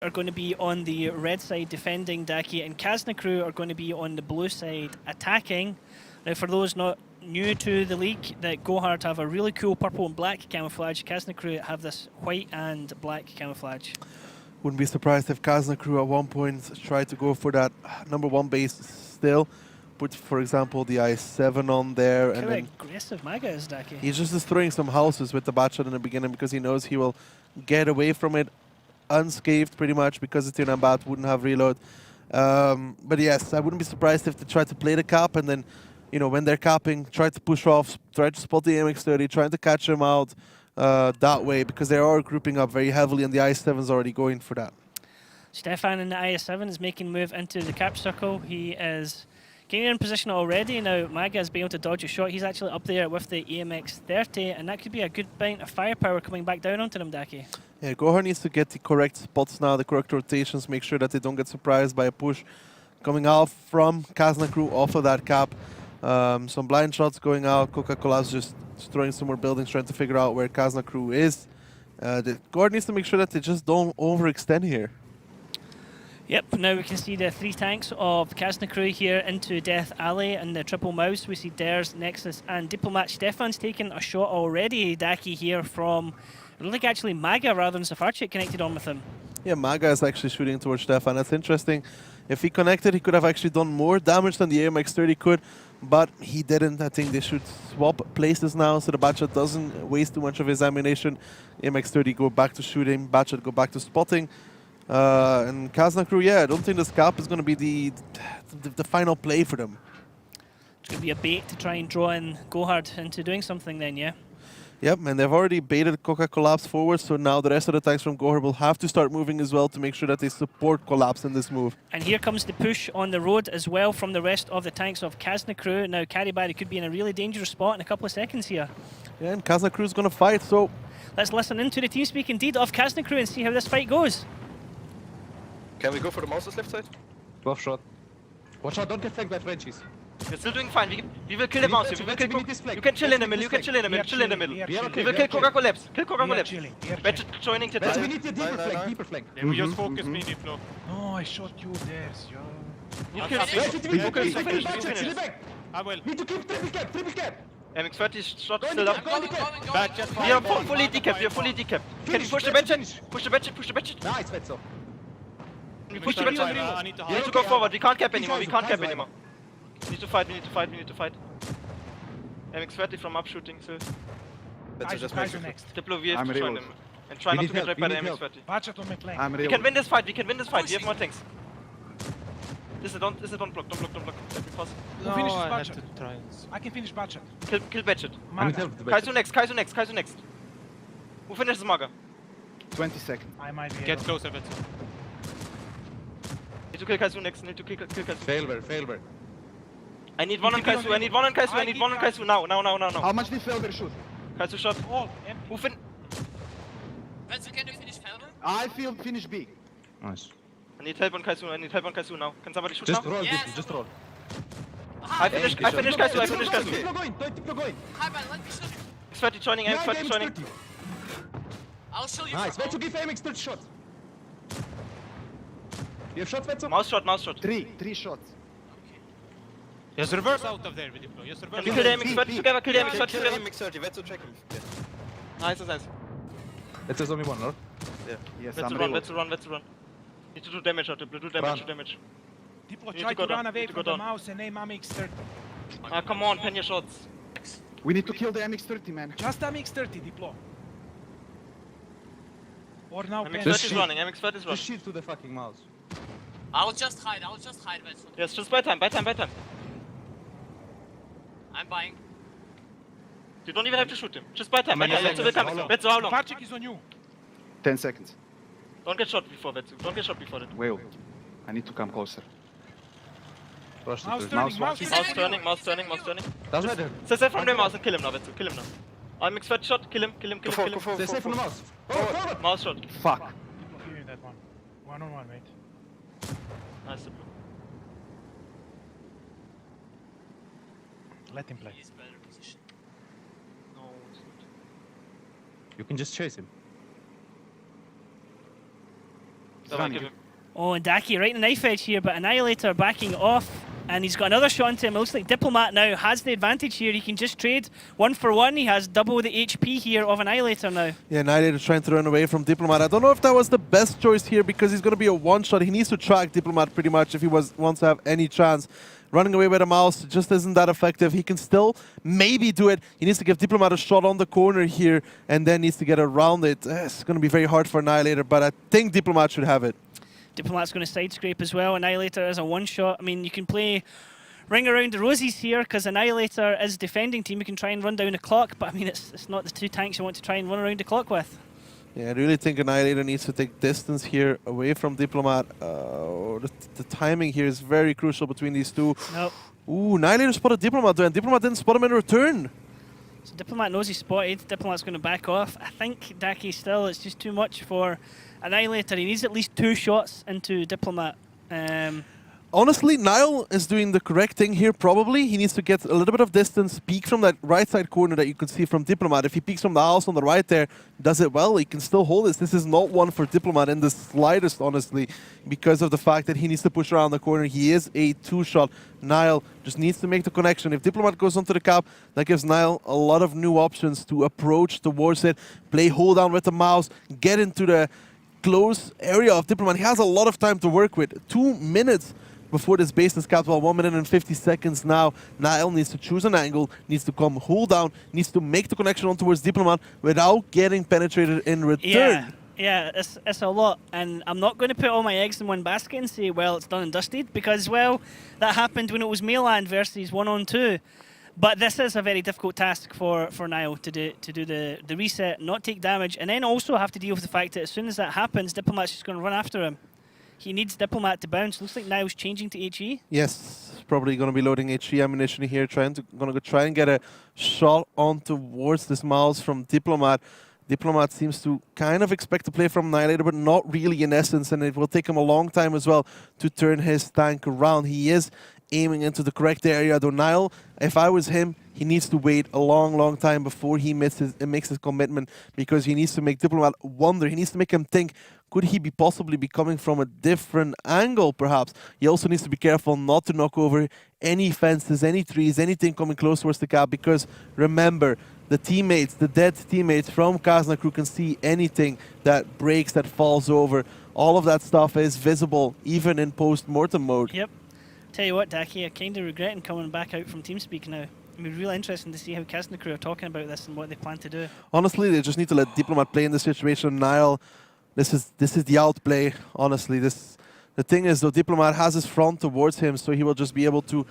are going to be on the red side defending Daki, and Kazna crew are going to be on the blue side attacking. Now, for those not new to the league, that GoHard have a really cool purple and black camouflage. Kazna crew have this white and black camouflage. Wouldn't be surprised if Kazna crew at one point tried to go for that #1 base still. Put, for example, the I7 on there. Look and how then aggressive Maga is, Daki. he's just destroying some houses with the batshot in the beginning because he knows he will get away from it unscathed pretty much because it's in a bat, wouldn't have reload. But yes, I wouldn't be surprised if they try to play the cap and then, you know, when they're capping, try to push off, try to spot the MX-30, trying to catch him out that way because they are grouping up very heavily and the I7 is already going for that. Stefan in the IS-7 is making a move into the cap circle. He is getting in position already. Now, Maga has been able to dodge a shot. He's actually up there with the EMX-30, and that could be a good amount of firepower coming back down onto them, Daki. Yeah, GoHard needs to get the correct spots now, the correct rotations, make sure that they don't get surprised by a push coming out from Kazna crew off of that cap. Some blind shots going out. Coca-Cola's just destroying some more buildings, trying to figure out where Kazna crew is. GoHard needs to make sure that they just don't overextend here. Yep, now we can see the 3 tanks of Kazna crew here into Death Alley and the triple mouse. We see Dares, Nexus and Diplomat. Stefan's taken a shot already, Daki, here from, I don't think actually Maga rather than Safarchik connected on with him. Yeah, Maga is actually shooting towards Stefan. That's interesting. If he connected, he could have actually done more damage than the AMX-30 could, but he didn't. I think they should swap places now so the Batshot doesn't waste too much of his ammunition. AMX-30 go back to shooting, Batshot go back to spotting. And Kazna crew, yeah, I don't think this cap is going to be the final play for them. It's going to be a bait to try and draw in GoHard into doing something then, yeah? Yep, and they've already baited Coca-Collapse forward, so now the rest of the tanks from GoHard will have to start moving as well to make sure that they support Collapse in this move. And here comes the push on the road as well from the rest of the tanks of Kazna crew. Now Karibari could be in a really dangerous spot in a couple of seconds here. Yeah, and Kazna crew is going to fight, so... Let's listen into the team speak indeed of Kazna crew and see how this fight goes. Can we go for the mouse's left side? 12 shot. Watch out, don't get flanked by Frenchies. We're still doing fine. We will kill the mouse. We will kill you can chill in the middle. You can chill in the middle. Chill in the middle. We will kill Coca-Collapse. Kill Coca-Collapse. Better joining to we need a deeper flank. Deeper flank. Yeah, we just focus me, Diplo. No, I shot you there, yo. You kill finish. I will. Need to keep triple cap. Triple cap. MX-30 shot still up. Bad, just We are fully decapped. We are fully decapped. Can you push the bench? Push the bench. Push the bench. Nice, Vetso. We push the bench. I need to We need to go forward. We can't cap anymore. We can't cap anymore. We need to fight. We need to fight. We need to fight. MX-30 from up shooting. So. Guys are next. Diplo, we have to join them and try not to get raped by the MX-30. Batshot on my flank. We can win this fight. We can win this fight. We have more tanks. This is don't block. Don't block. Let me pass. Who finishes Batshot? I can finish Batshot. Kill Batshot. Maga. Kaizu next. Who finishes Maga? 20 seconds. I might be Get able. closer, Vetso. Need to kill Kaizu next. Need to kill Kaizu. Failware. I need one on Kaizu. I need one on Kaizu. Now. How much did Failware shoot? Kaizu shot. All empty. Who fin? Vetso, can you finish Felder? I feel finish B. Nice. I need help on Kaizu now. Can somebody shoot now? Roll, Yes. just roll. I finished Kaizu. Diplo going. Hi, man, let me show you. X30 joining. X30 joining. I'll show you. Nice. Vetso, give MX 30 shot. You have shot, Vetso? Mouse shot. Three shots. Just reverse out of there, Diplo. Just reverse. Can we kill the MX-30 together? Kill the MX-30 together. MX-30, Vetso check him. Nice. Vetso's only one, no? Yeah. Yes, Let's run. Need to do damage out. Do damage. Diplo, need try to go to run down, away need to go from the down. mouse and aim MX-30. Come on, pen your shots. We need to kill the MX-30, man. Just MX-30, Diplo. Or now pen. MX-30 is running. Just shield to the fucking mouse. I'll just hide, Vetso. Yes, just buy time. I'm buying. You don't even have to shoot him. Just buy time. Vetso will come. Vetso, how long? Safarchik is on you. 10 seconds. Don't get shot before Vetso. Don't get shot before that. Wait. I need to come closer. Mouse turning. Mouse turning. Doesn't matter. Stay from the mouse and kill him now, Vetso. Kill him now. I'm MX-30 shot. Kill him. Stay safe from the mouse. Forward. Mouse shot. Fuck. Diplo, give me that one. 1-on-1, mate. Nice, Diplo. Let him play. He's better position. No, it's not. You can just chase him. Oh, and Daki right in the knife edge here, but Annihilator backing off. And he's got another shot into him. It looks like Diplomat now has the advantage here. He can just trade 1 for 1. He has double the HP here of Annihilator now. Yeah, Annihilator trying to run away from Diplomat. I don't know if that was the best choice here because he's going to be a one-shot. He needs to track Diplomat pretty much if he wants to have any chance. Running away with a mouse just isn't that effective. He can still maybe do it. He needs to give Diplomat a shot on the corner here and then needs to get around it. It's going to be very hard for Annihilator, but I think Diplomat should have it. Diplomat's going to side scrape as well. Annihilator is a one-shot. I mean, you can play ring around the rosies here because Annihilator is defending team. You can try and run down the clock, but I mean, it's not the two tanks you want to try and run around the clock with. Yeah, I really think Annihilator needs to take distance here away from Diplomat. The timing here is very crucial between these two. Nope. Ooh, Annihilator spotted Diplomat there, and Diplomat didn't spot him in return. So Diplomat knows he's spotted. Diplomat's going to back off. I think Daki still, it's just too much for Annihilator. He needs at least 2 shots into Diplomat. Honestly, Nile is doing the correct thing here, probably. He needs to get a little bit of distance, peek from that right side corner that you could see from Diplomat. If he peeks from the house on the right there, does it well, he can still hold this. This is not one for Diplomat in the slightest, honestly, because of the fact that he needs to push around the corner. He is a 2-shot. Nile just needs to make the connection. If Diplomat goes onto the cap, that gives Nile a lot of new options to approach towards it, play hold down with the mouse, get into the close area of Diplomat. He has a lot of time to work with. 2 minutes before this base is capped. Well, 1 minute and 50 seconds now. Nile needs to choose an angle, needs to come hold down, needs to make the connection on towards Diplomat without getting penetrated in return. Yeah, it's a lot. And I'm not going to put all my eggs in one basket and say, well, it's done and dusted, because, well, that happened when it was Mainland versus 1-on-2. But this is a very difficult task for Nile to do the reset, not take damage, and then also have to deal with the fact that as soon as that happens, Diplomat's just going to run after him. He needs Diplomat to bounce. Looks like Nile's changing to HE. Yes, probably going to be loading HE ammunition here, going to try and get a shot on towards this mouse from Diplomat. Diplomat seems to kind of expect to play from Annihilator, but not really in essence, and it will take him a long time as well to turn his tank around. He is aiming into the correct area, though Nile, if I was him, he needs to wait a long time before he makes his commitment, because he needs to make Diplomat wonder. He needs to make him think, could he be possibly be coming from a different angle, perhaps? He also needs to be careful not to knock over any fences, any trees, anything coming close towards the cap, because remember, the teammates, the dead teammates from Kazna crew can see anything that breaks, that falls over. All of that stuff is visible, even in post-mortem mode. Yep. Tell you what, Daki, I'm kind of regretting coming back out from TeamSpeak now. It'll be really interesting to see how Kazna crew are talking about this and what they plan to do. Honestly, they just need to let Diplomat play in this situation. Nile, this is the outplay, honestly. The thing is, though, Diplomat has his front towards him, so he will just be able to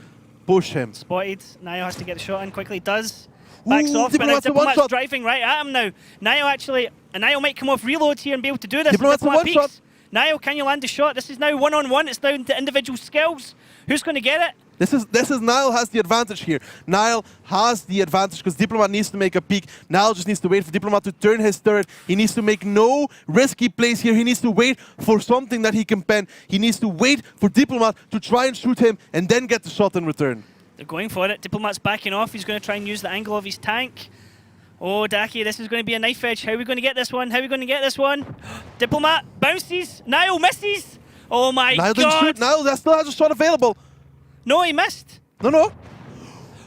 push him. Spotted. Nile has to get the shot in quickly. Does. Backs off, but now Diplomat's Diplomat's driving right at him now. Nile might come off reloads here and be able to do this. Diplomat's a one-shot. Nile, can you land the shot? This is now 1-on-1. It's down to individual skills. Who's going to get it? This is Nile has the advantage here. Nile has the advantage because Diplomat needs to make a peek. Nile just needs to wait for Diplomat to turn his turret. He needs to make no risky plays here. He needs to wait for something that he can pen. He needs to wait for Diplomat to try and shoot him and then get the shot in return. They're going for it. Diplomat's backing off. He's going to try and use the angle of his tank. Oh, Daki, this is going to be a knife edge. How are we going to get this one? How are we going to get this one? Diplomat bounces. Nile misses. Oh my Nile god. didn't shoot. Nile that still has a shot available. No, he missed. No. Oh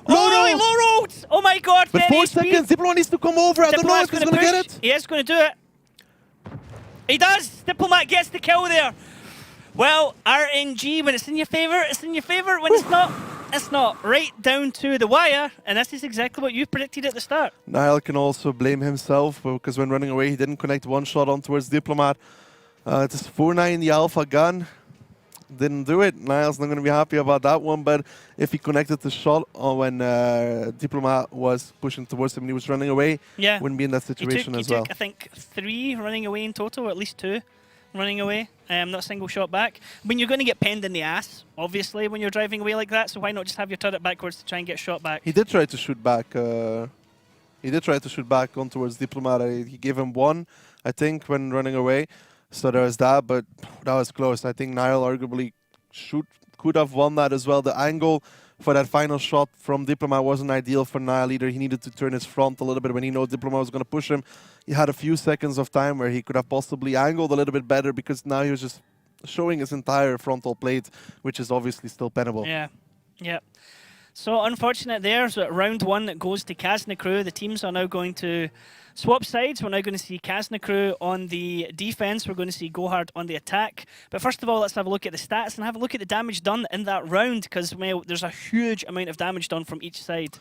no, he low rolled. Oh my god. But 4 seconds. Diplomat needs to come over. I don't know if he's going to get it. He is going to do it. He does. Diplomat gets the kill there. Well, RNG, when it's in your favour, it's in your favour. When it's not, it's not. Right down to the wire. And this is exactly what you predicted at the start. Nile can also blame himself because when running away, he didn't connect one shot on towards Diplomat. It's 4-9 in the alpha gun. Didn't do it. Nile's not going to be happy about that one, but if he connected the shot when Diplomat was pushing towards him and he was running away, wouldn't be in that situation as well. He took, I think, 3 running away in total, or at least 2 running away. Not a single shot back. I mean, you're going to get penned in the ass, obviously, when you're driving away like that, so why not just have your turret backwards to try and get shot back? He did try to shoot back. He did try to shoot back on towards Diplomat. He gave him 1, I think, when running away. So there was that, but that was close. I think Nile arguably could have won that as well. The angle for that final shot from Diplomat wasn't ideal for Nile either. He needed to turn his front a little bit when he knew Diplomat was going to push him. He had a few seconds of time where he could have possibly angled a little bit better because now he was just showing his entire frontal plate, which is obviously still pennable. Yeah, yeah. So unfortunate there. So round one that goes to Kazna crew. The teams are now going to swap sides. We're now going to see Kazna crew on the defense. We're going to see GoHard on the attack. But first of all, let's have a look at the stats and have a look at the damage done in that round, because there's a huge amount of damage done from each side.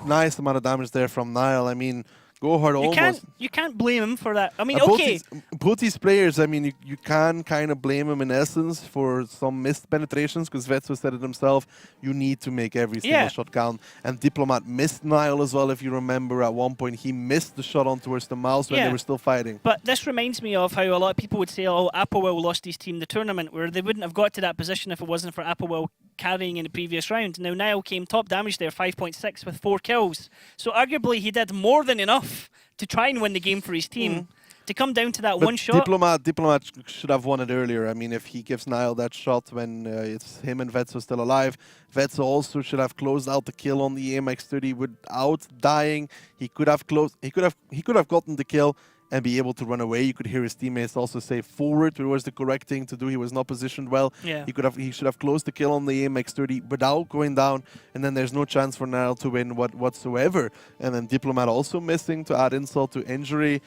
Nice amount of damage there from Nile. I mean, GoHard almost... You can't blame him for that. I mean, okay. Both these players, I mean, you can kind of blame him in essence for some missed penetrations, because Vetso said it himself, you need to make every single shot count. And Diplomat missed Nile as well, if you remember. At one point, he missed the shot on towards the mouse when they were still fighting. But this reminds me of how a lot of people would say, oh, Applewell lost his team the tournament, where they wouldn't have got to that position if it wasn't for Applewell carrying in the previous round. Now, Nile came top damage there, 5.6 with 4 kills. So arguably, he did more than enough to try and win the game for his team. To come down to that one shot. Diplomat should have won it earlier. I mean, if he gives Nile that shot when it's him and Vetso still alive, Vetso also should have closed out the kill on the AMX-30 without dying. He could have gotten the kill and be able to run away. You could hear his teammates also say forward, which was the correct thing to do. He was not positioned well. Yeah. He should have closed the kill on the AMX-30 without going down, and then there's no chance for Nile to win whatsoever. And then Diplomat also missing to add insult to injury.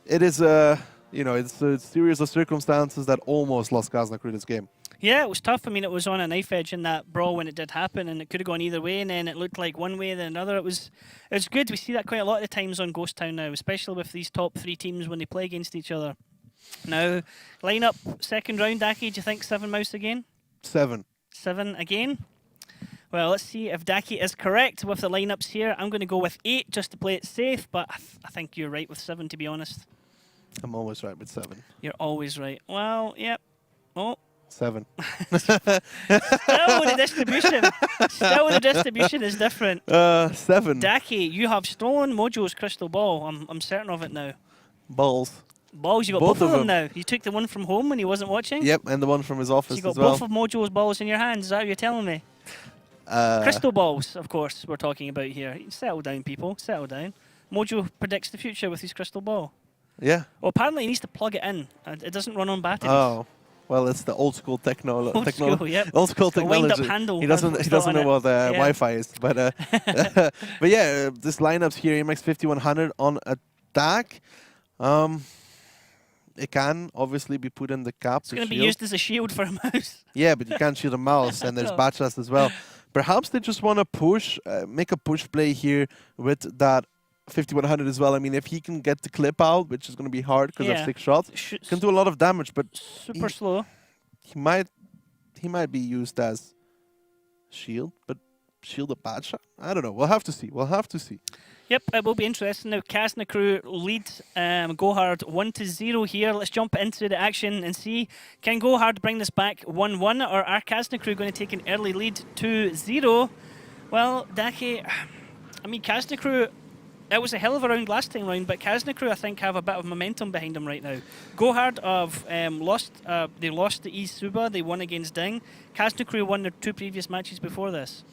It is it's a series of circumstances that almost lost Kazna crew this game. Yeah, it was tough. I mean, it was on a knife edge in that brawl when it did happen, and it could have gone either way, and then it looked like one way, then another. It was good. We see that quite a lot of the times on Ghost Town now, especially with these top 3 teams when they play against each other. Now, line-up, second round, Daki, do you think 7 mouse again? 7. 7 again? Well, let's see if Daki is correct with the lineups here. I'm going to go with 8 just to play it safe, but I think you're right with 7, to be honest. I'm always right with 7. You're always right. Well, yep. Oh. 7. Still the distribution is different. 7. Daki, you have stolen Mojo's crystal ball. I'm certain of it now. Balls. Balls, you got both of them now. You took the one from home when he wasn't watching? Yep, and the one from his office so you got as well. both of Mojo's balls in your hands, is that what you're telling me? Crystal balls, of course, we're talking about here. Settle down, people. Settle down. Mojo predicts the future with his crystal ball. Yeah. Well, apparently he needs to plug it in. It doesn't run on batteries. Oh. Well, it's the old school technology. Old school technology. Wind-up handle. He doesn't know what Wi-Fi is, but but yeah, this lineups here, MX 5100 on attack. It can obviously be put in the cap. It's going to be used as a shield for a mouse. Yeah, but you can't shield a mouse, and there's Batchas as well. Perhaps they just want to push, make a push play here with that 5100 as well. I mean, if he can get the clip out, which is going to be hard because of 6 shots, can do a lot of damage, but super slow. He might be used as shield, but shield a bad shot? I don't know. We'll have to see. Yep, it will be interesting. Now, Kazna crew lead GoHard 1-0 here. Let's jump into the action and see, can GoHard bring this back 1-1, or are Kazna crew going to take an early lead 2-0? Well, Daki, I mean, Kazna crew, it was a hell of a round last time round, but Kazna crew, I think, have a bit of momentum behind them right now. GoHard have lost to East Suba. They won against Ding. Kazna crew won their 2 previous matches before this.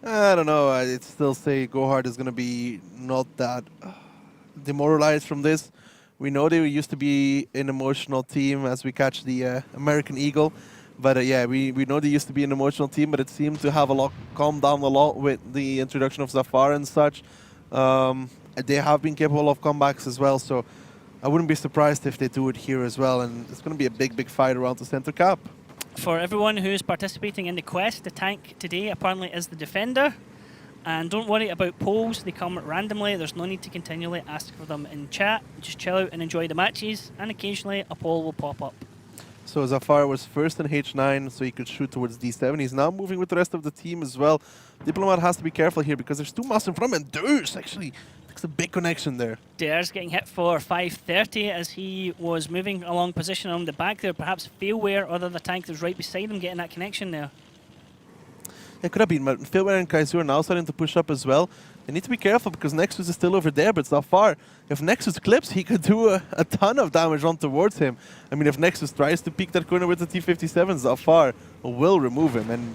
I don't know. I'd still say GoHard is going to be not that demoralized from this. We know they used to be an emotional team as we catch the American Eagle. But yeah, we know they used to be an emotional team, but it seemed to have calmed down a lot with the introduction of Zafar and such. They have been capable of comebacks as well, so I wouldn't be surprised if they do it here as well. And it's going to be a big fight around the center cap. For everyone who's participating in the quest, the tank today apparently is the defender. And don't worry about polls, they come randomly. There's no need to continually ask for them in chat. Just chill out and enjoy the matches, and occasionally a poll will pop up. So Zafar was first in H9, so he could shoot towards D7. He's now moving with the rest of the team as well. Diplomat has to be careful here because there's 2 masks in front of him, and Durs actually takes a big connection there. Durs getting hit for 530 as he was moving along position on the back there. Perhaps Failware or the other tank that was right beside him getting that connection there. It could have been, but Failware and Kaiser are now starting to push up as well. They need to be careful because Nexus is still over there, but Zafar, if Nexus clips, he could do a ton of damage on towards him. I mean, if Nexus tries to peek that corner with the T-57, Zafar will remove him. And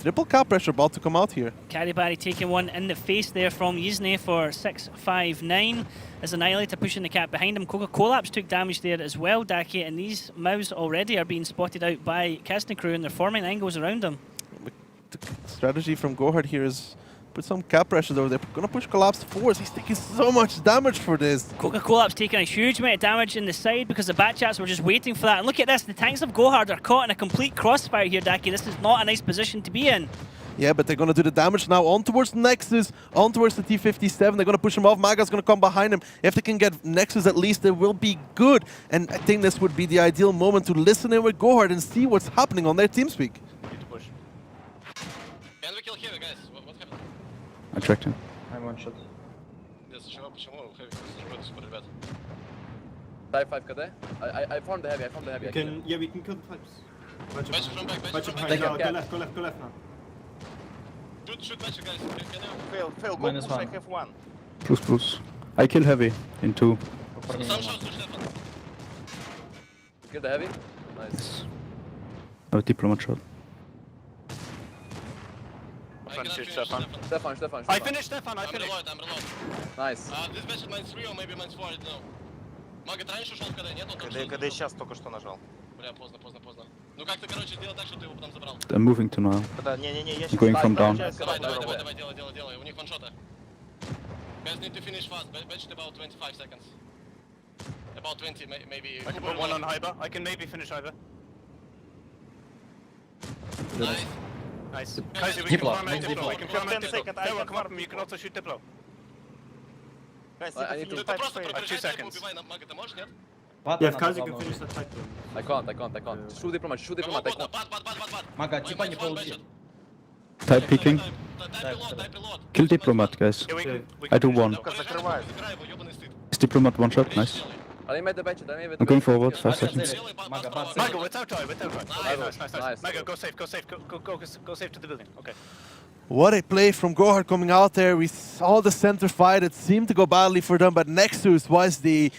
triple cap pressure about to come out here. Caribari taking one in the face there from Yizne for 659. As Annihilator pushing the cap behind him. Coca-Collapse took damage there as well, Daki, and these Mouse already are being spotted out by Kazna crew and they're forming angles around them. The strategy from GoHard here is put some cap pressure though. They're going to push Collapse forwards. He's taking so much damage for this. Coca-Collapse taking a huge amount of damage in the side because the Batchats were just waiting for that. And look at this, the tanks of GoHard are caught in a complete crossfire here, Daki. This is not a nice position to be in. Yeah, but they're going to do the damage now on towards Nexus, on towards the T-57. They're going to push him off. Maga's going to come behind him. If they can get Nexus at least, they will be good. And I think this would be the ideal moment to listen in with GoHard and see what's happening on their TeamSpeak. Need to push. Can we kill Heavy, guys? What happened? I tracked him. I'm one shot. Почему Heavy зажигает супер, ребят? Dive 5 KD. I farmed the heavy, I farmed the heavy. We can, yeah, we can kill the pipes. Badger from back, Badger from Take back. it, Go left, go left, go left now. Shoot Badger, guys. Can you... Fail, go push, I have one. Plus. I kill heavy in 2. Some shots to Stefan. Kill the heavy. Nice. No diplomat shot. I cannot finish Stefan. Stefan. I finished Stefan, I I'm finished. reload. Nice. This Badger minus 3 or maybe minus 4, I don't know. Мага, ты раньше ушел в КД, нет? Он там шел. КД сейчас только что нажал. Бля, поздно. Ну как-то, короче, сделай так, чтобы ты его потом забрал. I'm moving to now. Не-не-не, я I'm going from down. Давай, делай. У них ваншоты. Guys need to finish fast. Batched about 25 seconds. About 20, maybe. I can put one on Hyber. I can maybe finish Hyber. Nice. Nice. Kaiser, we can Diplo. farm out Diplo. We can farm out 10 Diplo. seconds, I Terror, can come up farm and you can also shoot Diplo. Guys, I need to- Ты pipe просто straight. пробежай 2 тайпу, seconds. убивай Мага, ты можешь, нет? Yeah, if Kazi can finish that fight, then... I can't. Shoot diplomat, I can't. Бат. Мага, типа не получит. Type picking. Дай прилот. Kill diplomat, guys. Yeah, we I can do finish one. it. Закрывай его, ёбаный стыд. Is diplomat one shot? Nice. I made the batch, I'm going forward, 5 seconds. Делай бат. Maga, without time. Nice. Nice. Maga, go safe. Go safe to the building. Okay. What a play from GoHard coming out there. We saw the center fight. It seemed to go badly for them, but Nexus was the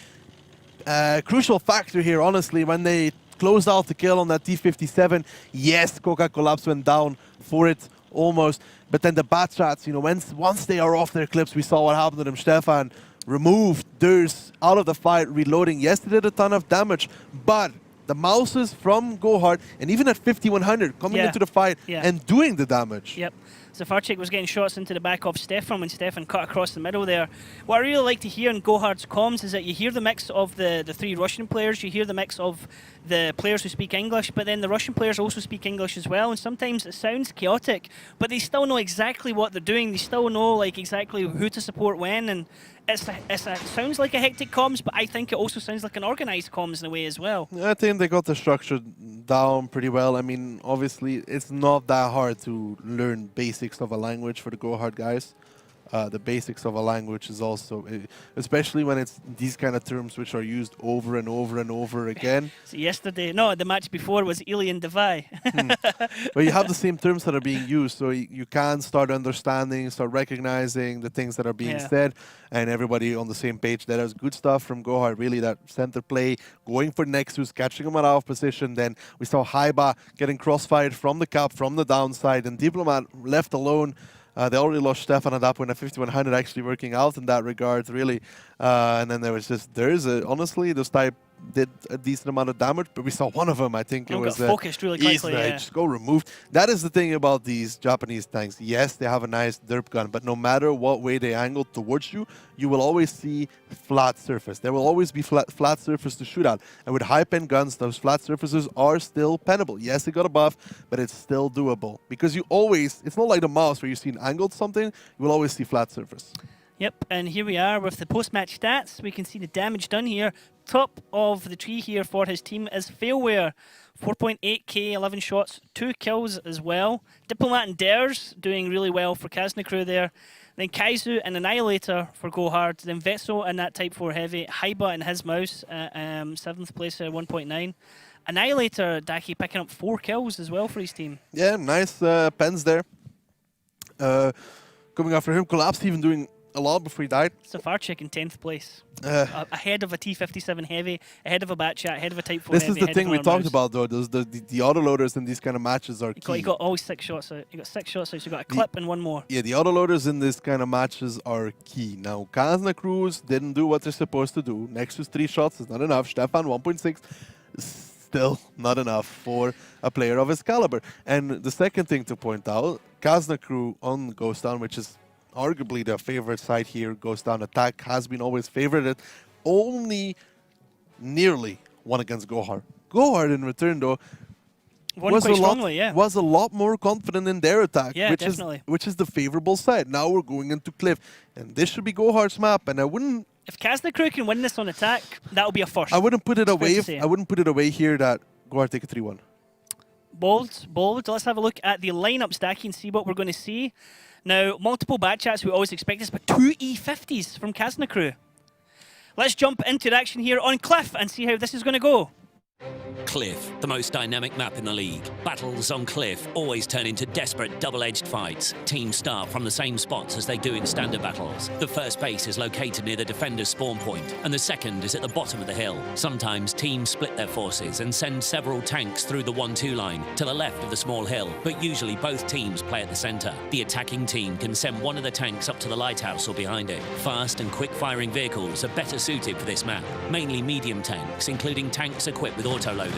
crucial factor here, honestly, when they closed out the kill on that T-57. Yes, Coca-Collapse went down for it, almost. But then the Batchats, you know, once they are off their clips, we saw what happened to them. Stefan removed theirs out of the fight, reloading. Yes, they did a ton of damage, but the Mouses from GoHard, and even at 5100, coming into the fight and doing the damage. Yep. Zafarchik was getting shots into the back of Stefan when Stefan cut across the middle there. What I really like to hear in GoHard's comms is that you hear the mix of the 3 Russian players, you hear the mix of the players who speak English, but then the Russian players also speak English as well, and sometimes it sounds chaotic, but they still know exactly what they're doing, they still know like exactly who to support when, and it sounds like a hectic comms, but I think it also sounds like an organised comms in a way as well. I think they got the structure down pretty well. I mean, obviously, it's not that hard to learn basics of a language for the GoHard guys. The basics of a language is also, especially when it's these kind of terms which are used over and over again. So the match before was Alien Divide. But you have the same terms that are being used, so you can start understanding, start recognizing the things that are being said, and everybody on the same page. That is good stuff from GoHard, really, that center play, going for Nexus, catching him out of position. Then we saw Haiba getting crossfired from the cap, from the downside, and Diplomat left alone. They already lost Stefan at that point at 5100, actually working out in that regard, really. And then there was just, honestly, those type did a decent amount of damage, but we saw one of them, I think it was focused really quickly, just go removed. That is the thing about these Japanese tanks. Yes, they have a nice derp gun, but no matter what way they angle towards you, you will always see flat surface. There will always be flat surface to shoot at. And with high-pen guns, those flat surfaces are still pennable. Yes, they got a buff, but it's still doable. Because you always, it's not like the mouse where you see an angled something, you will always see flat surface. Yep, and here we are with the post-match stats. We can see the damage done here. Top of the tree here for his team is Failware. 4.8k, 11 shots, 2 kills as well. Diplomat and Dares doing really well for Kazna crew there. Then Kaizu and Annihilator for GoHard. Then Vetso and that Type 4 Heavy. Haiba and his mouse, 7th place at 1.9. Annihilator, Daki, picking up 4 kills as well for his team. Yeah, nice pens there. Coming after him, Collapse even doing a lot before he died. Safarchik in 10th place. Ahead of a T57 Heavy, ahead of a Batchat, ahead of a Type 4 This Heavy. is the ahead thing of we an talked Mouse. about, though. The autoloaders in these kind of matches are key. He got all 6 shots out. He got 6 shots out, so he got a clip and one more. Yeah, the autoloaders in this kind of matches are key. Now, Kazna crews didn't do what they're supposed to do. Nexus 3 shots is not enough. Stefan 1.6 still not enough for a player of his caliber. And the second thing to point out, Kazna crew on Ghost Down, which is arguably the favorite side here, Ghost Down attack, has been always favorited, only nearly won against GoHard. GoHard in return, though, was a lot more confident in their attack, which is the favorable side. Now we're going into Cliff, and this should be GoHard's map, and I wouldn't... If Kazna crew can win this on attack, that'll be a first. I wouldn't put it away. I wouldn't put it away here that GoHard take a 3-1. Bold, bold. Let's have a look at the lineup stack and see what we're going to see. Now, multiple Batchats we always expect this, but 2 E50s from Kazna crew. Let's jump into the action here on Cliff and see how this is going to go. Cliff, the most dynamic map in the league. Battles on Cliff always turn into desperate double-edged fights. Teams start from the same spots as they do in standard battles. The first base is located near the defender's spawn point, and the second is at the bottom of the hill. Sometimes teams split their forces and send several tanks through the 1-2 line to the left of the small hill, but usually both teams play at the center. The attacking team can send one of the tanks up to the lighthouse or behind it. Fast and quick-firing vehicles are better suited for this map, mainly medium tanks, including tanks equipped with autoloaders.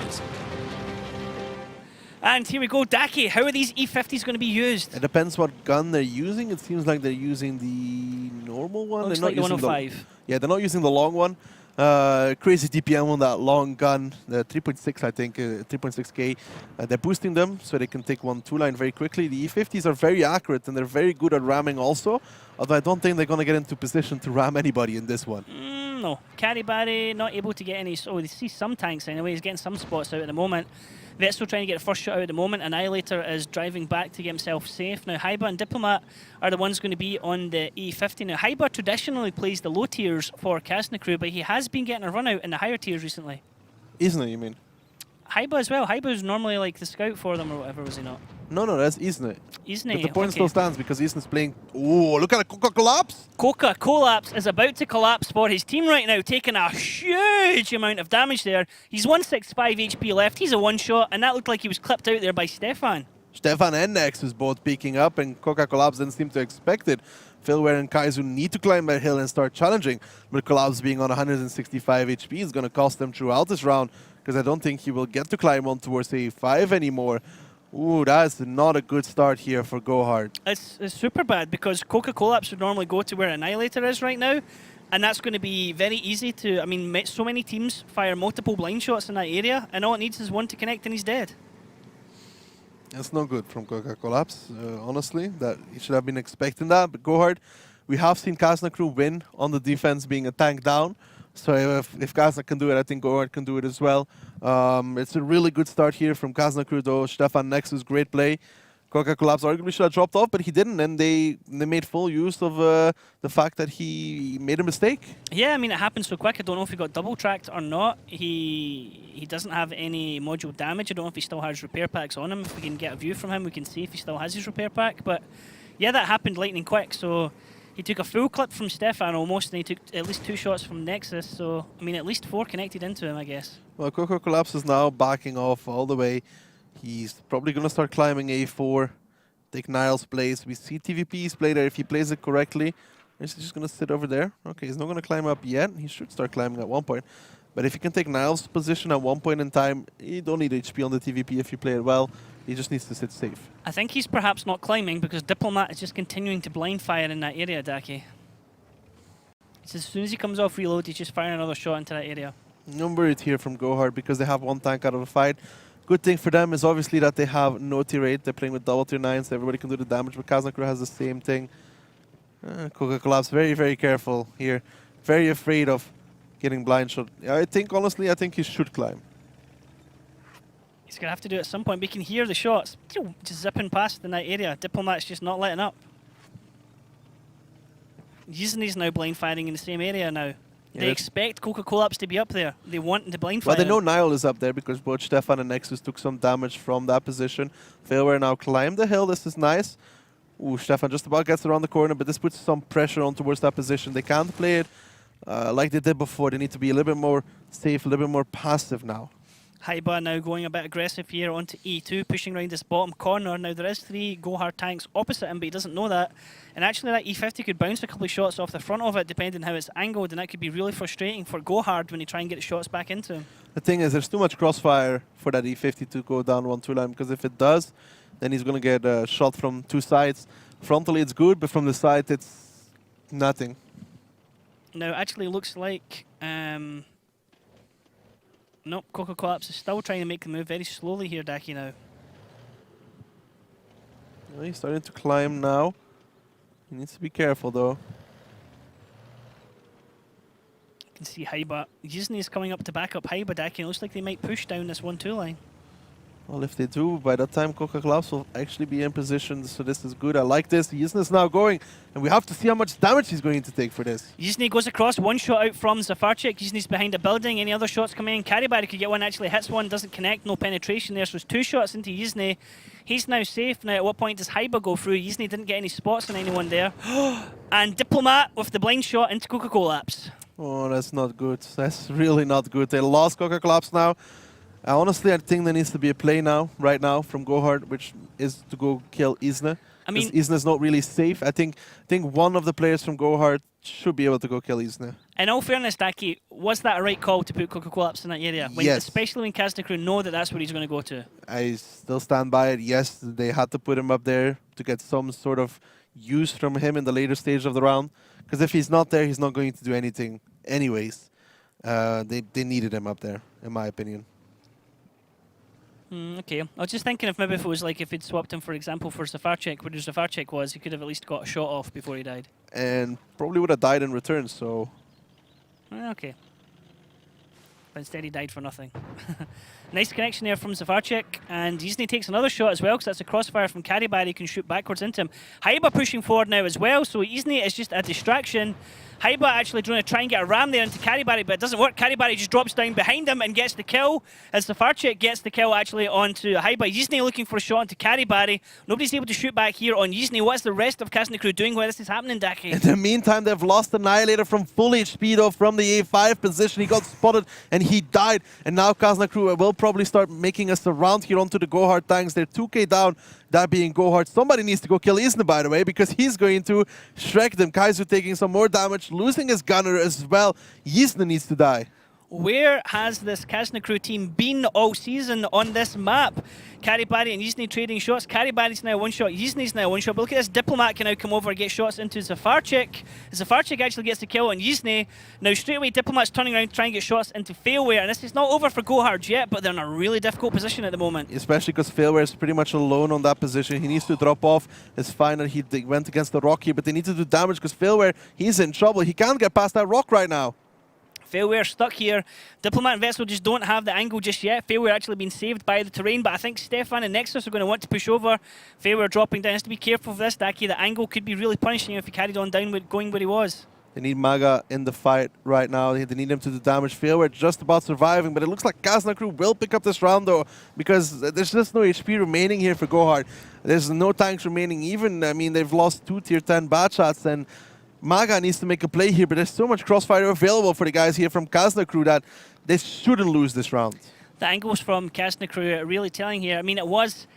And here we go, Daki. How are these E50s going to be used? It depends what gun they're using. It seems like they're using the normal one. Looks they're like not the using 105. Yeah, they're not using the long one. Crazy DPM on that long gun, the 3.6, I think, 3.6K. They're boosting them so they can take 1-2 line very quickly. The E50s are very accurate and they're very good at ramming also. Although I don't think they're going to get into position to ram anybody in this one. No. Caribari not able to get any... Oh, they see some tanks anyway. He's getting some spots out at the moment. Vet's still trying to get a first shot out at the moment. Annihilator is driving back to get himself safe. Now, Haiba and Diplomat are the ones going to be on the E50. Now, Haiba traditionally plays the low tiers for Kazna crew, but he has been getting a run out in the higher tiers recently. Isn't it, you mean? Haiba as well. Haiba is normally like the scout for them or whatever, was he not? No, that's Isn't. Isn't. But the point still stands because Isn's playing... Oh, look at the Coca collapse! Coca collapse is about to collapse for his team right now, taking a huge amount of damage there. He's 165 HP left. He's a one-shot, and that looked like he was clipped out there by Stefan. Stefan and Nexus both peeking up, and Coca collapse didn't seem to expect it. Philware and Kaizu need to climb that hill and start challenging, but Collapse being on 165 HP is going to cost them throughout this round, because I don't think he will get to climb on towards A5 anymore. Ooh, that's not a good start here for GoHard. It's super bad because Coca-Cola would normally go to where Annihilator is right now, and that's going to be very easy to... I mean, so many teams fire multiple blind shots in that area, and all it needs is one to connect and he's dead. That's no good from Coca-Cola, honestly. That he should have been expecting that, but GoHard, we have seen Kazna crew win on the defense being a tank down. So if Kazna can do it, I think GoHard can do it as well. It's a really good start here from Kazna crew, though. Stefan Nexus, great play. Coca-Cola arguably should have dropped off, but he didn't, and they made full use of the fact that he made a mistake. Yeah, I mean, it happened so quick. I don't know if he got double-tracked or not. He doesn't have any module damage. I don't know if he still has repair packs on him. If we can get a view from him, we can see if he still has his repair pack. But yeah, that happened lightning quick, so... He took a full clip from Stefan almost, and he took at least 2 shots from Nexus, so, I mean, at least 4 connected into him, I guess. Well, Coco Collapse is now backing off all the way. He's probably going to start climbing A4, take Niall's place. We see TVP's play there if he plays it correctly. Is he just going to sit over there? Okay, he's not going to climb up yet. He should start climbing at one point. But if you can take Niall's position at one point in time, you don't need HP on the TVP if you play it well. He just needs to sit safe. I think he's perhaps not climbing because Diplomat is just continuing to blind fire in that area, Daki. It's as soon as he comes off reload, he's just firing another shot into that area. Number 8 here from GoHard because they have 1 tank out of a fight. Good thing for them is obviously that they have no tier 8. They're playing with double tier 9, so everybody can do the damage, but Kazna crew has the same thing. Coca-Cola very, very careful here. Very afraid of getting blind shot. I think, honestly, he should climb. He's going to have to do it at some point. We can hear the shots just zipping past in that area. Diplomat's just not letting up. He's now blind firing in the same area now. Yeah, they expect Coca-Cola to be up there. They want the blind fire. Well, they know Niall is up there because both Stefan and Nexus took some damage from that position. Failware now climbed the hill. This is nice. Ooh, Stefan just about gets around the corner, but this puts some pressure on towards that position. They can't play it like they did before. They need to be a little bit more safe, a little bit more passive now. Haiba now going a bit aggressive here onto E2, pushing around this bottom corner. Now there is 3 GoHard tanks opposite him, but he doesn't know that. And actually that E50 could bounce a couple of shots off the front of it, depending how it's angled, and that could be really frustrating for GoHard when you try and get the shots back into him. The thing is, there's too much crossfire for that E50 to go down 1-2 line, because if it does, then he's going to get shot from 2 sides. Frontally it's good, but from the side it's nothing. Now actually looks like... nope, Coca-Cola is still trying to make the move very slowly here, Daki now. Well, he's starting to climb now. He needs to be careful though. You can see Haiba. Yuzny is coming up to back up Haiba, Daki. It looks like they might push down this 1-2 line. Well, if they do, by that time Coca-Cola will actually be in position, so this is good. I like this. Yuzny is now going, and we have to see how much damage he's going to take for this. Yuzny goes across, 1 shot out from Zafarchik. Yuzny's behind a building. Any other shots coming in? Karibari could get one, actually hits one, doesn't connect, no penetration there. So it's 2 shots into Yuzny. He's now safe. Now, at what point does Haiba go through? Yuzny didn't get any spots on anyone there. And Diplomat with the blind shot into Coca-Cola. Oh, that's not good. That's really not good. They lost Coca-Cola now. Honestly, I think there needs to be a play now, right now, from GoHard, which is to go kill Isna. I mean, Isna's not really safe. I think one of the players from GoHard should be able to go kill Isna. In all fairness, Daki, was that a right call to put Coca-Cola in that area? When, yes. Especially when Kazna crew know that that's where he's going to go to. I still stand by it. Yes, they had to put him up there to get some sort of use from him in the later stage of the round. Because if he's not there, he's not going to do anything anyways. They needed him up there, in my opinion. Okay, I was just thinking if maybe if it was like if he'd swapped him, for example, for Zafarchik, where Zafarchik was, he could have at least got a shot off before he died. And probably would have died in return, so... Okay. But instead he died for nothing. Nice connection there from Zafarchik, and Yuzny takes another shot as well, because that's a crossfire from Karibari. He can shoot backwards into him. Haiba pushing forward now as well, so Yuzny is just a distraction. Haiba actually trying to try and get a ram there into Karibari, but it doesn't work. Karibari just drops down behind him and gets the kill, as Zafarchik gets the kill actually onto Haiba. Yuzny looking for a shot onto Karibari. Nobody's able to shoot back here on Yuzny. What's the rest of Kazna crew doing while this is happening, Daki? In the meantime, they've lost Annihilator from full HP though, from the A5 position. He got spotted and he died. And now Kazna crew will probably start making us around here onto the GoHard tanks. They're 2k down, that being GoHard. Somebody needs to go kill Isna, by the way, because he's going to Shrek them. Kaizu taking some more damage, losing his gunner as well. Yizna needs to die. Where has this Kazna crew team been all season on this map? Karibari and Yuzny trading shots. Karibari's now 1 shot, Yuzny's now 1 shot. But look at this, Diplomat can now come over and get shots into Zafarchik. Zafarchik actually gets the kill on Yuzny. Now straight away Diplomat's turning around to try and get shots into Failware. And this is not over for GoHard yet, but they're in a really difficult position at the moment. Especially because Failware is pretty much alone on that position. He needs to drop off. It's fine that he went against the rock here, but they need to do damage because Failware, he's in trouble. He can't get past that rock right now. Failware stuck here. Diplomat and Vessel just don't have the angle just yet. Failware actually been saved by the terrain, but I think Stefan and Nexus are going to want to push over. Failware dropping down. Has to be careful of this, Daki. The angle could be really punishing if he carried on down with going where he was. They need Maga in the fight right now. They need him to do damage. Failware just about surviving, but it looks like Kazna crew will pick up this round though, because there's just no HP remaining here for GoHard. There's no tanks remaining even. I mean, they've lost 2 tier 10 bad shots, and Maga needs to make a play here, but there's so much crossfire available for the guys here from Kazna crew that they shouldn't lose this round. The angles from Kazna crew are really telling here. I mean, it was,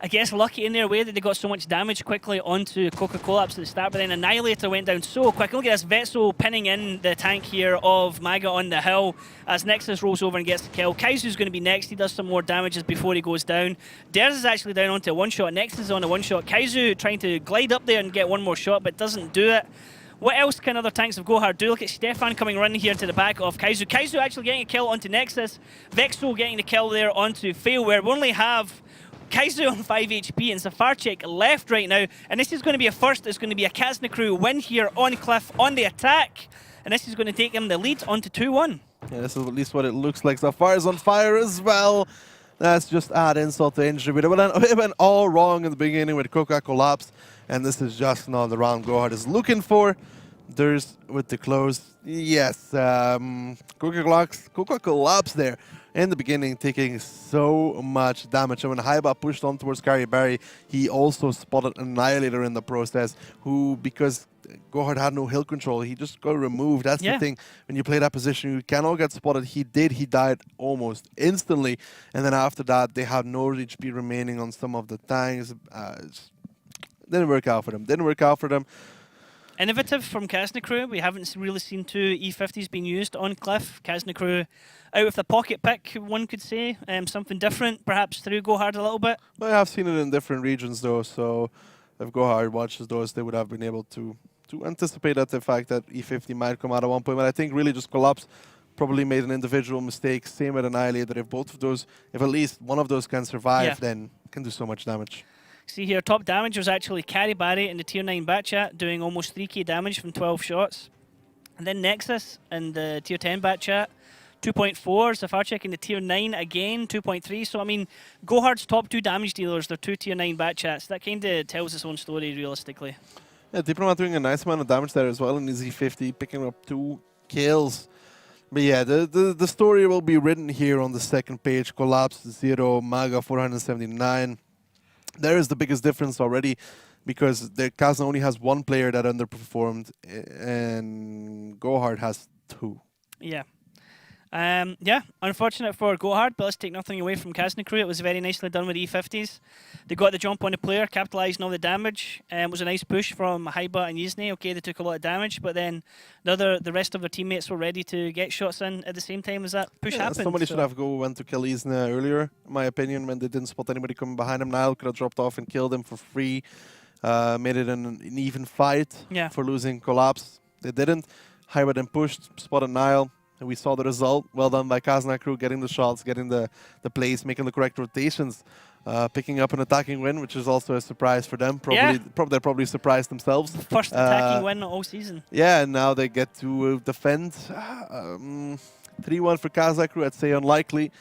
I guess, lucky in their way that they got so much damage quickly onto Coca-Cola at the start, but then Annihilator went down so quick. Look at this, Vetso pinning in the tank here of Maga on the hill as Nexus rolls over and gets the kill. Kaizu's going to be next. He does some more damages before he goes down. Ders is actually down onto a 1-shot. Nexus is on a 1-shot. Kaizu trying to glide up there and get one more shot, but doesn't do it. What else can other tanks of GoHard do? Look at Stefan coming running here to the back of Kaizu. Kaizu actually getting a kill onto Nexus. Vexo getting the kill there onto Failware. We only have Kaizu on 5 HP and Zafarchik left right now. And this is going to be a first. It's going to be a Kazna crew win here on Cliff on the attack. And this is going to take him the lead onto 2-1. Yeah, this is at least what it looks like. Zafar is on fire as well. That's just add insult to injury. But it went all wrong in the beginning with Coca collapsed. And this is just not the round GoHard is looking for. There's with the close. Yes, Coca collapsed there in the beginning, taking so much damage. And when Haiba pushed on towards Barry, he also spotted Annihilator in the process, who, because GoHard had no hill control, he just got removed. That's the thing. When you play that position, you cannot get spotted. He did. He died almost instantly. And then after that, they had no HP remaining on some of the tanks. Didn't work out for them. Innovative from Kazna crew. We haven't really seen two E50s being used on Cliff. Kazna crew out of the pocket pick, one could say. Something different, perhaps through GoHard a little bit. I have seen it in different regions, though. So if GoHard watches those, they would have been able to anticipate that the fact that E50 might come out at one point. But I think really just Collapse probably made an individual mistake. Same with Annihilator. If both of those, if at least one of those can survive, then can do so much damage. See here, top damage was actually Carry Barry in the tier 9 Batchat, doing almost 3k damage from 12 shots. And then Nexus in the tier 10 Batchat, 2.4. Zafarchik in the tier 9 again, 2.3. So, I mean, GoHard's top 2 damage dealers, they're 2 tier 9 Batchats. That kind of tells its own story, realistically. Yeah, Diplomat doing a nice amount of damage there as well in his E50, picking up 2 kills. But yeah, the story will be written here on the second page. Collapse 0, Maga 479. There is the biggest difference already, because Kazna only has one player that underperformed, and GoHard has 2. Yeah. Yeah, unfortunate for GoHard, but let's take nothing away from Kazna crew. It was very nicely done with E50s. They got the jump on the player, capitalising on the damage. It was a nice push from Haiba and Yizne. Okay, they took a lot of damage, but then the rest of their teammates were ready to get shots in at the same time as that push happened. Somebody should have went to kill Yizne earlier, in my opinion, when they didn't spot anybody coming behind him. Nile could have dropped off and killed him for free. Made it an even fight for losing Collapse. They didn't. Haiba then pushed, spotted Nile. And we saw the result. Well done by Kazna crew, getting the shots, getting the plays, making the correct rotations, picking up an attacking win, which is also a surprise for them. They're probably surprised themselves. First attacking win all season. Yeah, and now they get to defend. 3-1 for Kazna crew, I'd say unlikely.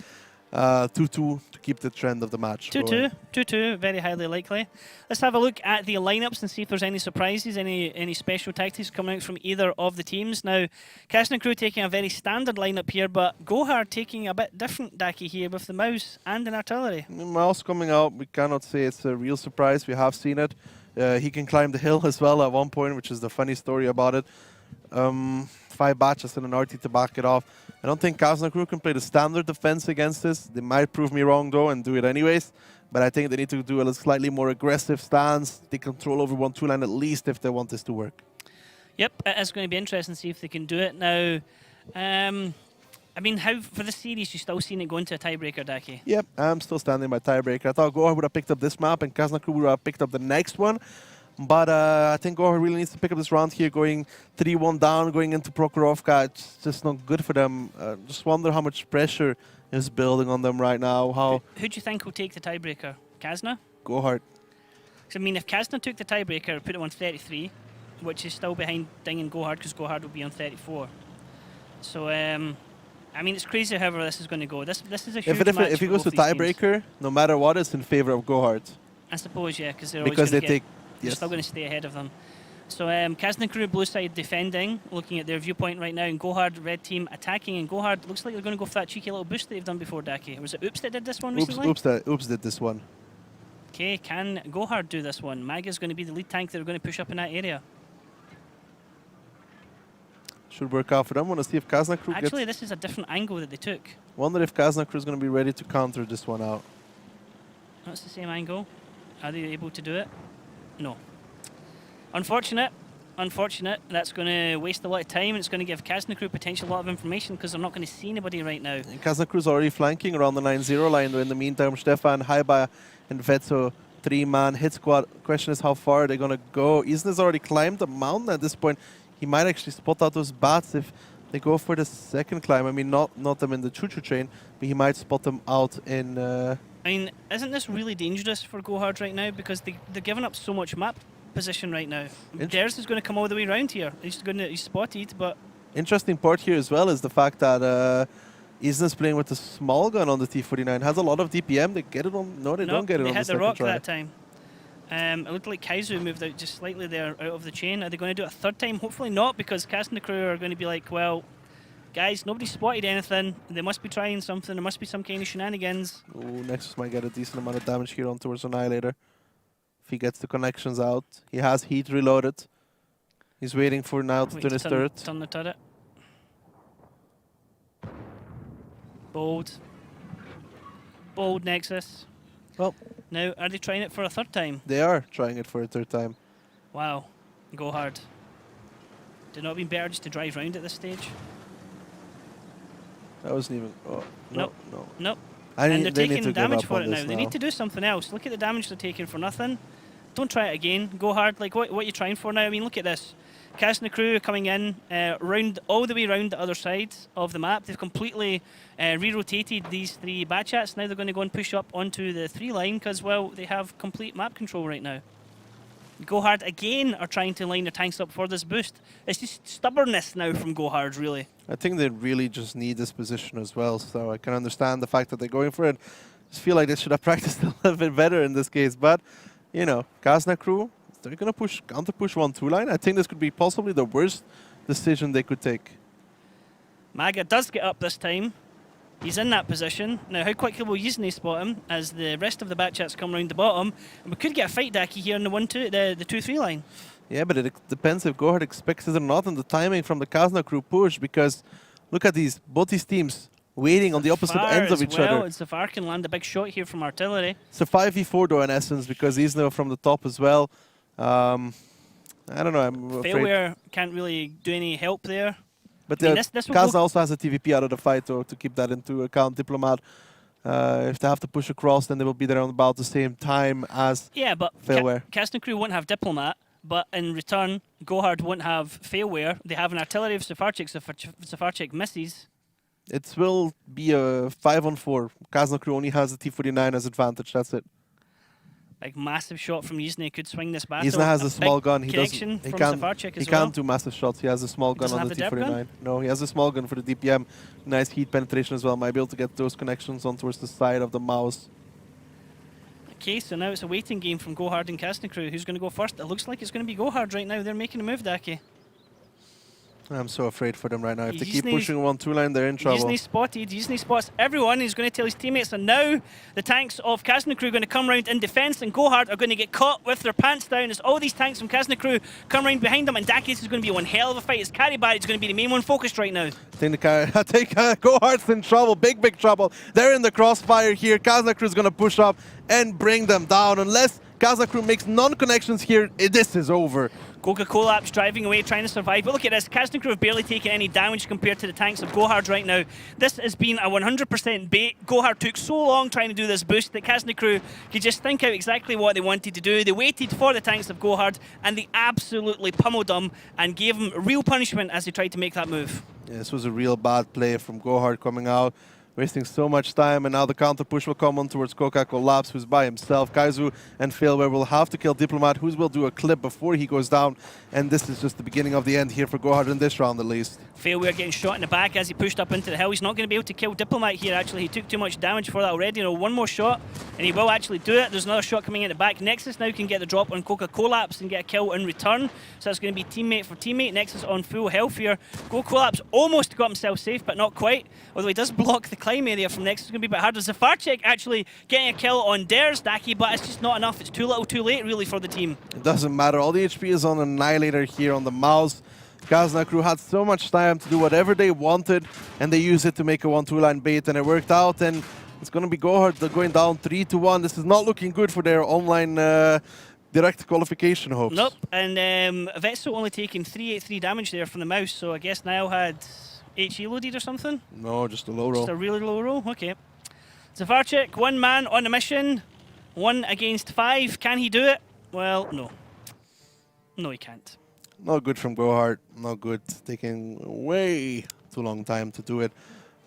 2-2 to keep the trend of the match. 2-2, very highly likely. Let's have a look at the lineups and see if there's any surprises, any special tactics coming out from either of the teams. Now, Kazna crew taking a very standard lineup here, but GoHard taking a bit different, Daki, here with the mouse and an artillery. Mouse coming out, we cannot say it's a real surprise. We have seen it. He can climb the hill as well at one point, which is the funny story about it. 5 batches and an RT to back it off. I don't think Kazna crew can play the standard defense against this. They might prove me wrong though and do it anyways. But I think they need to do a slightly more aggressive stance. They control over 1-2 line at least if they want this to work. Yep, it's going to be interesting to see if they can do it. Now, I mean, how for the series, you still seen it going to a tiebreaker, Daki? Yep, I'm still standing by tiebreaker. I thought GoHard would have picked up this map and Kazna crew would have picked up the next one. But I think GoHard really needs to pick up this round here, going 3-1 down, going into Prokhorovka. It's just not good for them. Just wonder how much pressure is building on them right now. Who do you think will take the tiebreaker? Kazna? GoHard. I mean, if Kazna took the tiebreaker, put it on 33, which is still behind Ding and GoHard, because GoHard will be on 34. So, I mean, it's crazy however this is going to go. This is a huge match. If he goes to tiebreaker, no matter what, it's in favor of GoHard. I suppose, yeah, because they're still going to stay ahead of them. So Kazna crew blue side defending, looking at their viewpoint right now, and GoHard red team attacking, and GoHard looks like they're going to go for that cheeky little boost that they've done before, Daki. Or was it Oops that did this one recently? Oops did this one. Okay, can GoHard do this one? Maga's going to be the lead tank that are going to push up in that area. Should work out for them. Want to see if Kazna crew Actually, this is a different angle that they took. Wonder if Kazna crew is going to be ready to counter this one out. That's the same angle. Are they able to do it? No. Unfortunate. That's going to waste a lot of time. It's going to give Kazna crew potentially a lot of information because they're not going to see anybody right now. Kazna crew's already flanking around the 9-0 line. In the meantime, Stefan, Haiba, and Vetso, 3-man hit squad. Question is how far they're going to go. Isna's already climbed the mountain at this point. He might actually spot out those bats if they go for the second climb. I mean, not them in the choo-choo train, but he might spot them out in... I mean, isn't this really dangerous for GoHard right now? Because they're giving up so much map position right now. Theirs is going to come all the way around here. He's spotted, but... Interesting part here as well is the fact that Isna's playing with a small gun on the T-49. Has a lot of DPM. They get it on... No, they don't get it on the second try. They hit the rock that time. It looked like Kaizu moved out just slightly there out of the chain. Are they going to do it a third time? Hopefully not, because Kazna crew are going to be like, well, guys, nobody spotted anything. They must be trying something. There must be some kind of shenanigans. Ooh, Nexus might get a decent amount of damage here on towards Annihilator. If he gets the connections out. He has heat reloaded. He's waiting for now to turn his turret. Turn the turret. Bold. Bold Nexus. Well, now, are they trying it for a third time? They are trying it for a third time. Wow. Go hard. Did it not been better just to drive round at this stage? That wasn't even... Oh, no, no. Nope. they And they're need taking to give damage up for on it now. this They need to do something else. Look at the damage they're taking for nothing. Don't try it again. Go hard. Like, what are you trying for now? I mean, look at this. Kazna crew coming in round all the way around the other side of the map. They've completely re-rotated these three Batchats. Now they're going to go and push up onto the 3 line because, well, they have complete map control right now. GoHard again are trying to line their tanks up for this boost. It's just stubbornness now from GoHard, really. I think they really just need this position as well, so I can understand the fact that they're going for it. Just feel like they should have practiced a little bit better in this case, but, you know, Kazna crew, they're going to push, counter-push 1-2 line. I think this could be possibly the worst decision they could take. Maga does get up this time. He's in that position. Now, how quickly will Yizne spot him as the rest of the Batchats come round the bottom? And we could get a fight, Daki, here in the 2-3 line. Yeah, but it depends if GoHard expects it or not and the timing from the Kazna crew push, because look at both these teams waiting on the opposite ends of each other. And Zafar can land a big shot here from artillery. It's a 5v4 though in essence, because he's now from the top as well. I don't know, I'm afraid. Failware can't really do any help there. But this Kazna also has a TVP out of the fight, though, to keep that into account. Diplomat, if they have to push across, then they will be there on about the same time as Failware. Kazna crew won't have Diplomat, but in return, GoHard won't have Failware. They have an artillery of Safarchik. Safarchik misses. It will be a 5-on-4. Kazna crew only has the T-49 as advantage, that's it. Like massive shot from Yizne could swing this battle. Yizne has a small gun. He can't do massive shots. He has a small gun on the T-49. No, he has a small gun for the DPM. Nice heat penetration as well. Might be able to get those connections on towards the side of the mouse. Okay, so now it's a waiting game from GoHard and Kazna crew. Who's going to go first? It looks like it's going to be GoHard right now. They're making a move, Daki. I'm so afraid for them right now. If they keep pushing 1-2 line, they're in trouble. Yizne spots everyone. He's going to tell his teammates, and now the tanks of Kazna crew are going to come round in defense, and GoHard are going to get caught with their pants down as all these tanks from Kazna crew come round behind them, and Dakis is going to be one hell of a fight. His carry barrage is going to be the main one focused right now. I think GoHard's in trouble, big trouble. They're in the crossfire here. Kazna crew is going to push up and bring them down. Unless Kazna crew makes non-connections here, this is over. Coca-Cola driving away, trying to survive. But look at this. Kazna crew have barely taken any damage compared to the tanks of GoHard right now. This has been a 100% bait. GoHard took so long trying to do this boost that Kazna crew could just think out exactly what they wanted to do. They waited for the tanks of GoHard, and they absolutely pummeled them and gave them real punishment as they tried to make that move. Yeah, this was a real bad play from GoHard coming out, wasting so much time, and now the counter push will come on towards Coca-Cola, who's by himself. Kaizu and Failware will have to kill Diplomat, who will do a clip before he goes down, and this is just the beginning of the end here for GoHard in this round at least. Failware getting shot in the back as he pushed up into the hill. He's not going to be able to kill Diplomat here, actually. He took too much damage for that already. You know, one more shot, and he will actually do it. There's another shot coming in the back. Nexus now can get the drop on Coca-Cola and get a kill in return. So that's going to be teammate for teammate. Nexus on full health here. Coca-Cola almost got himself safe, but not quite. Although he does block the climb area from Nexus. It's going to be a bit harder. Zafarchik actually getting a kill on Dares, Daki, but it's just not enough. It's too little too late, really, for the team. It doesn't matter. All the HP is on Annihilator here on the mouse. Kazna crew had so much time to do whatever they wanted, and they used it to make a 1-2 line bait, and it worked out. And it's going to be GoHard. They're going down 3-1. This is not looking good for their online direct qualification hopes. Nope. And Vetso only taking 383 damage there from the mouse, so I guess Niall had HE loaded or something? No, just a low roll. Just a really low roll? Okay. Zafarchik, one man on the mission, 1 against 5. Can he do it? Well, no. No, he can't. Not good from GoHard. Not good. Taking way too long time to do it.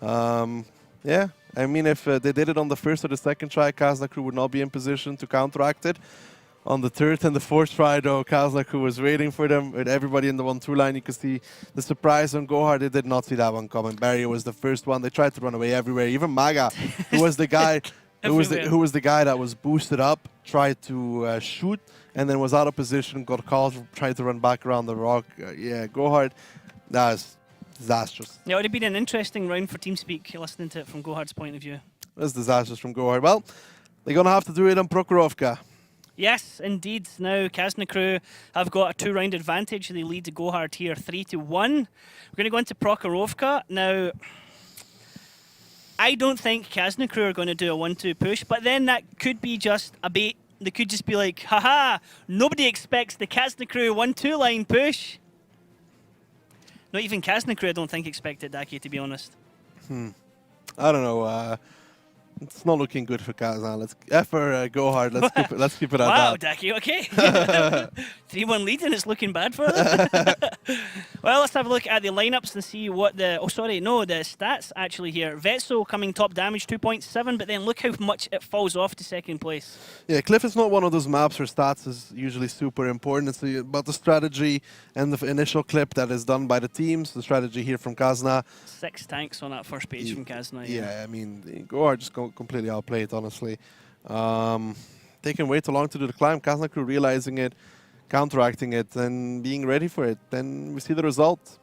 Yeah, I mean, if they did it on the first or the second try, Kazna crew would not be in position to counteract it. On the third and the fourth try, though, Kazna crew was waiting for them with everybody in the 1-2 line. You could see the surprise on GoHard. They did not see that one coming. Barrier was the first one. They tried to run away everywhere. Even Maga, who was the guy who was the guy that was boosted up, tried to shoot, and then was out of position, got caught, tried to run back around the rock. Yeah, GoHard, that's disastrous. Yeah, it would have been an interesting round for TeamSpeak, listening to it from GoHard's point of view. That's disastrous from GoHard. Well, they're going to have to do it on Prokhorovka. Yes, indeed. Now, Kazna crew have got a 2-round advantage. They lead the GoHard here 3-1. We're going to go into Prokhorovka. Now, I don't think Kazna crew are going to do a 1-2 push, but then that could be just a bait. They could just be like, haha, nobody expects the Kazna crew 1-2 line push. Not even Kazna crew, I don't think, expected Daki, to be honest. I don't know. It's not looking good for Kazna. For GoHard, let's keep it at wow, that. Daki, okay. 3-1 lead and it's looking bad for them. Well, let's have a look at the lineups and see what the... Oh, sorry, no, the stats actually here. Vetso coming top damage, 2.7, but then look how much it falls off to second place. Yeah, Cliff is not one of those maps where stats is usually super important. It's about the strategy and the initial clip that is done by the teams. The strategy here from Kazna. 6 tanks on that first page from Kazna. Yeah, I mean, GoHard just completely outplayed, honestly. Taking way too long to do the climb. Kazna crew realizing it, counteracting it, and being ready for it. Then we see the result.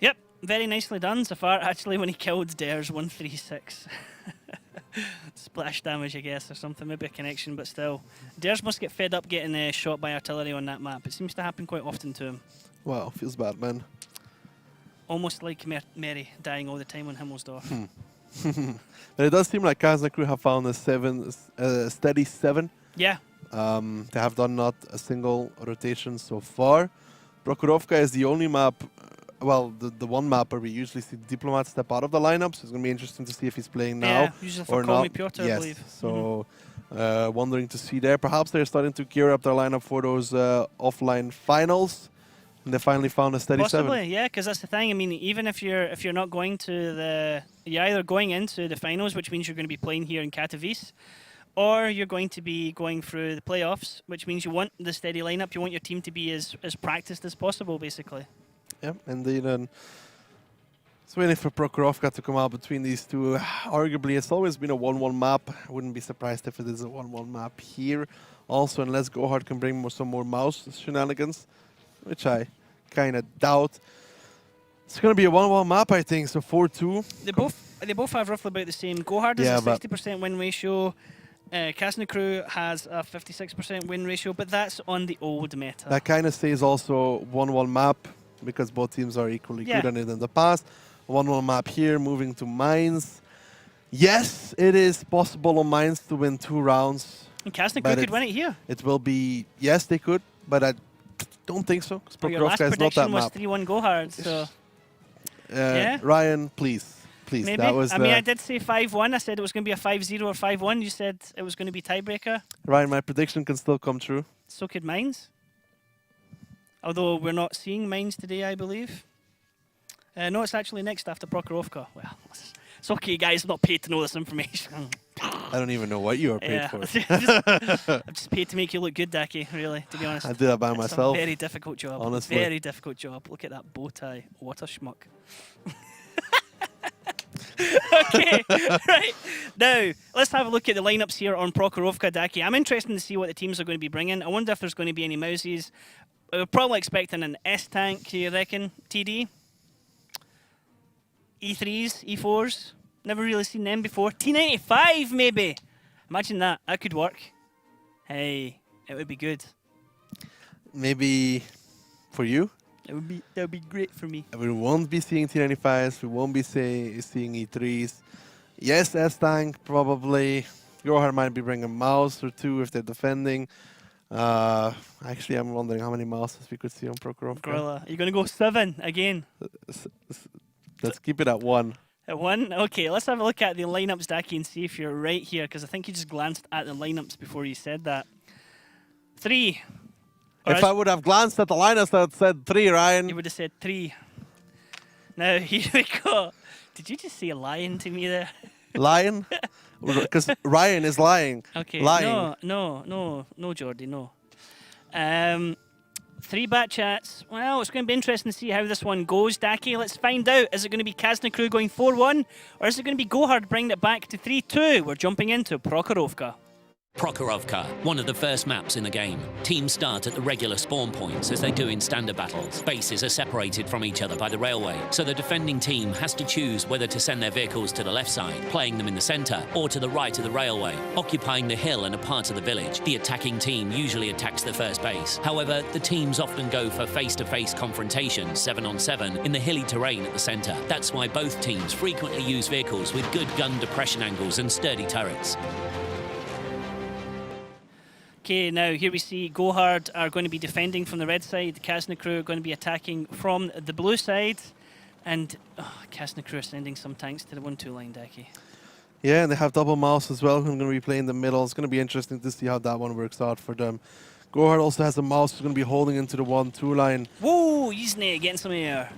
Yep, very nicely done so far. Actually, when he killed Dares, 136. Splash damage, I guess, or something. Maybe a connection, but still. Dares must get fed up getting shot by artillery on that map. It seems to happen quite often to him. Wow, feels bad, man. Almost like Mary dying all the time on Himmelsdorf. But it does seem like Kazna crew have found a steady 7. Yeah. They have done not a single rotation so far. Prokhorovka is the only map, well, the one map where we usually see Diplomat step out of the lineup, so it's going to be interesting to see if he's playing now Yeah, usually for or Call not. Me Piotr, yes. I believe. So, wondering to see there. Perhaps they're starting to gear up their lineup for those offline finals. And they finally found a steady 7. Possibly, yeah, because that's the thing. I mean, even if you're not going to you're either going into the finals, which means you're going to be playing here in Katowice, or you're going to be going through the playoffs, which means you want the steady lineup. You want your team to be as practiced as possible, basically. Yeah, indeed. And it's waiting for Prokhorovka to come out between these two. Arguably, it's always been a 1-1 map. I wouldn't be surprised if it is a 1-1 map here. Also, unless GoHard can bring some more mouse shenanigans, which I kind of doubt. It's going to be a 1-1 map, I think, so 4-2. They both have roughly about the same. GoHard has a 60% win ratio. Kazna crew has a 56% win ratio, but that's on the old meta. That kind of says also 1-1 map, because both teams are equally good at it in the past. 1-1 map here, moving to Mines. Yes, it is possible on Mines to win 2 rounds. And Kazna crew could win it here. It will be, yes, they could, but I don't think so. Your last prediction was 3-1 GoHard, so... yeah? Ryan, please. Maybe. That was I mean, I did say 5-1. I said it was going to be a 5-0 or 5-1. You said it was going to be tiebreaker. Ryan, my prediction can still come true. So could Mines. Although we're not seeing Mines today, I believe. No, it's actually next after Prokhorovka. Well, it's okay, guys. I'm not paid to know this information. I don't even know what you are paid for. I'm just paid to make you look good, Daki, really, to be honest. I did that by myself. It's a very difficult job. Honestly. Very difficult job. Look at that bow tie. What a schmuck. Okay, right. Now, let's have a look at the lineups here on Prokhorovka, Daki. I'm interested to see what the teams are going to be bringing. I wonder if there's going to be any mouses. We're probably expecting an S-tank, you reckon, TD? E3s, E4s? Never really seen them before. T95, maybe? Imagine that. That could work. Hey, it would be good. Maybe for you? That would be great for me. We won't be seeing T95s. We won't be seeing E3s. Yes, S-tank, probably. GoHard might be bringing a mouse or 2 if they're defending. Actually, I'm wondering how many mouses we could see on Prokhorovka. Gorilla. Are you going to go 7 again? Let's keep it at 1. At 1? Okay, let's have a look at the lineups, Daki, and see if you're right here, because I think you just glanced at the lineups before you said that. 3. If I would have glanced at the lineups, I would have said 3, Ryan. You would have said 3. Now, here we go. Did you just say lion to me there? Lion? Because Ryan is lying. Okay. Lying. No, Jordy, no. 3 bat chats. Well, it's going to be interesting to see how this one goes, Daki. Let's find out. Is it going to be Kazna crew going 4-1, or is it going to be GoHard bringing it back to 3-2? We're jumping into Prokhorovka. Prokhorovka, one of the first maps in the game. Teams start at the regular spawn points as they do in standard battles. Bases are separated from each other by the railway, so the defending team has to choose whether to send their vehicles to the left side, playing them in the centre, or to the right of the railway, occupying the hill and a part of the village. The attacking team usually attacks the first base. However, the teams often go for face-to-face confrontations, 7-on-7, in the hilly terrain at the centre. That's why both teams frequently use vehicles with good gun depression angles and sturdy turrets. Okay, now here we see GoHard are going to be defending from the red side. The Kazna crew are going to be attacking from the blue side. And Kazna crew are sending some tanks to the 1-2 line, Daki. Yeah, and they have double mouse as well. I'm going to be playing the middle. It's going to be interesting to see how that one works out for them. GoHard also has a mouse who's going to be holding into the 1-2 line. Whoa, Yzne getting some air.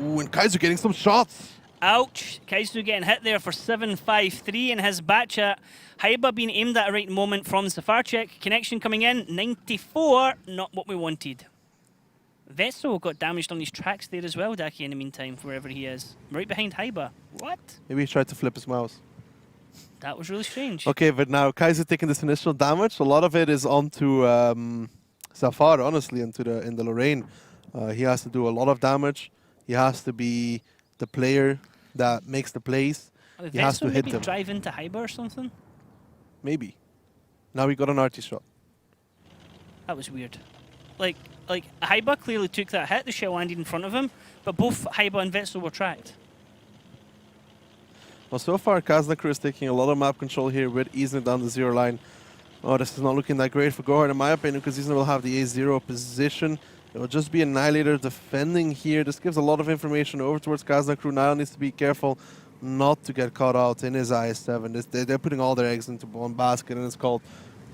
Ooh, and Kaiser getting some shots. Ouch. Kaizu getting hit there for 7-5-3 in his batchat. Haiba being aimed at a right moment from Zafarchik. Connection coming in, 94, not what we wanted. Vetso got damaged on these tracks there as well, Daki, in the meantime, wherever he is. Right behind Haiba. What? Maybe he tried to flip his mouse. That was really strange. Okay, but now Kaiser taking this initial damage. A lot of it is onto Zafar, honestly, in the Lorraine. He has to do a lot of damage. He has to be the player that makes the plays. He has to hit them. Maybe drive into Haiba or something? Maybe. Now we got an arty shot. That was weird. Like Haiba clearly took that hit. The shell landed in front of him, but both Haiba and Vetso were tracked. Well, so far Kazna crew is taking a lot of map control here with Isna down the 0 line. Oh, this is not looking that great for GoHard in my opinion, because Isna will have the A0 position. It will just be Annihilator defending here. This gives a lot of information over towards Kazna crew. Now needs to be careful not to get caught out in his IS-7. They're putting all their eggs into one basket, and it's called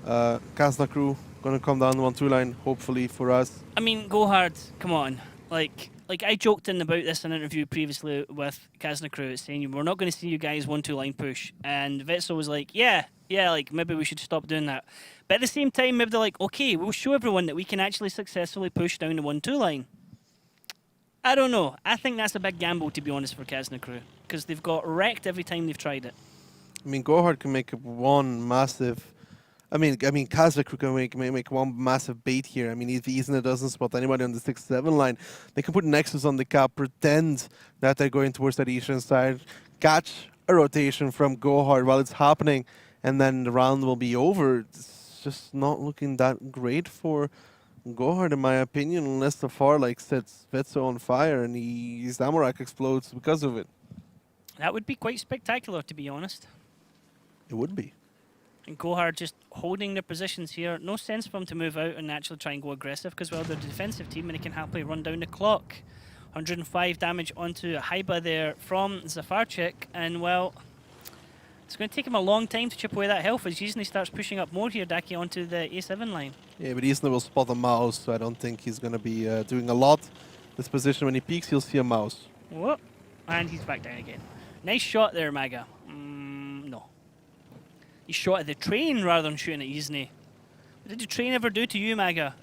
Kazna crew going to come down the 1-2 line, hopefully for us. I mean, GoHard, come on. Like I joked in about this in an interview previously with Kazna crew, saying we're not going to see you guys 1-2 line push. And Vetso was like, yeah, like maybe we should stop doing that. But at the same time, maybe they're like, okay, we'll show everyone that we can actually successfully push down the 1-2 line. I don't know. I think that's a big gamble, to be honest, for Kazna crew, because they've got wrecked every time they've tried it. I mean, GoHard can make one massive... I mean, Kazna crew can make one massive bait here. I mean, if Isna doesn't spot anybody on the 6-7 line, they can put Nexus on the cap, pretend that they're going towards that eastern side, catch a rotation from GoHard while it's happening, and then the round will be over. It's just not looking that great for GoHard, in my opinion, unless the far sets Vetso on fire and his ammo rack explodes because of it. That would be quite spectacular, to be honest. It would be. And GoHard just holding their positions here. No sense for them to move out and actually try and go aggressive, because, well, they're a defensive team and they can happily run down the clock. 105 damage onto Haiba there from Zafarchik, and, well, it's going to take him a long time to chip away that health as Yzne starts pushing up more here, Daki, onto the A7 line. Yeah, but Yzne will spot a mouse, so I don't think he's going to be doing a lot. This position, when he peeks, he'll see a mouse. Whoop. And he's back down again. Nice shot there, Maga. No. He shot at the train rather than shooting at Yzne. What did the train ever do to you, Maga?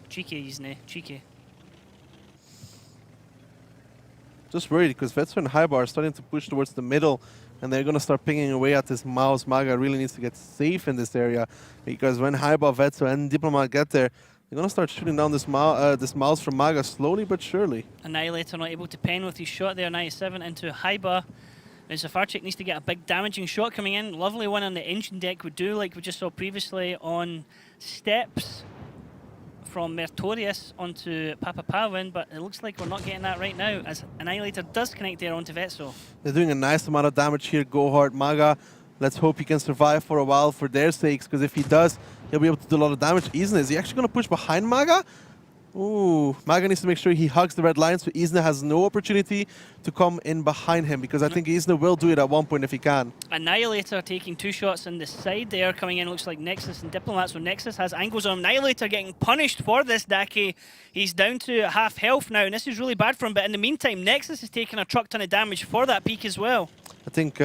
Cheeky, Yzne. Cheeky. Just worried because Vetso and Haiba are starting to push towards the middle, and they're going to start pinging away at this mouse. Maga really needs to get safe in this area, because when Haiba, Vetso, and Diplomat get there, they're going to start shooting down this mouse from Maga slowly but surely. Annihilator not able to pen with his shot there, 97 into Haiba. Now Zafarchik needs to get a big damaging shot coming in. Lovely one on the engine deck would do, like we just saw previously on Steps from Mertorius onto Papa Pawin, but it looks like we're not getting that right now, as Annihilator does connect there onto Vetso. They're doing a nice amount of damage here, GoHard. Maga, let's hope he can survive for a while for their sakes, because if he does, he'll be able to do a lot of damage. Isna, is he actually going to push behind Maga? Ooh, Maga needs to make sure he hugs the red line so Isna has no opportunity to come in behind him, because I think Isna will do it at one point if he can. Annihilator taking 2 shots on the side there, coming in, looks like Nexus and Diplomat, so Nexus has angles on him. Annihilator getting punished for this, Daki. He's down to half health now, and this is really bad for him, but in the meantime, Nexus is taking a truck ton of damage for that peak as well. I think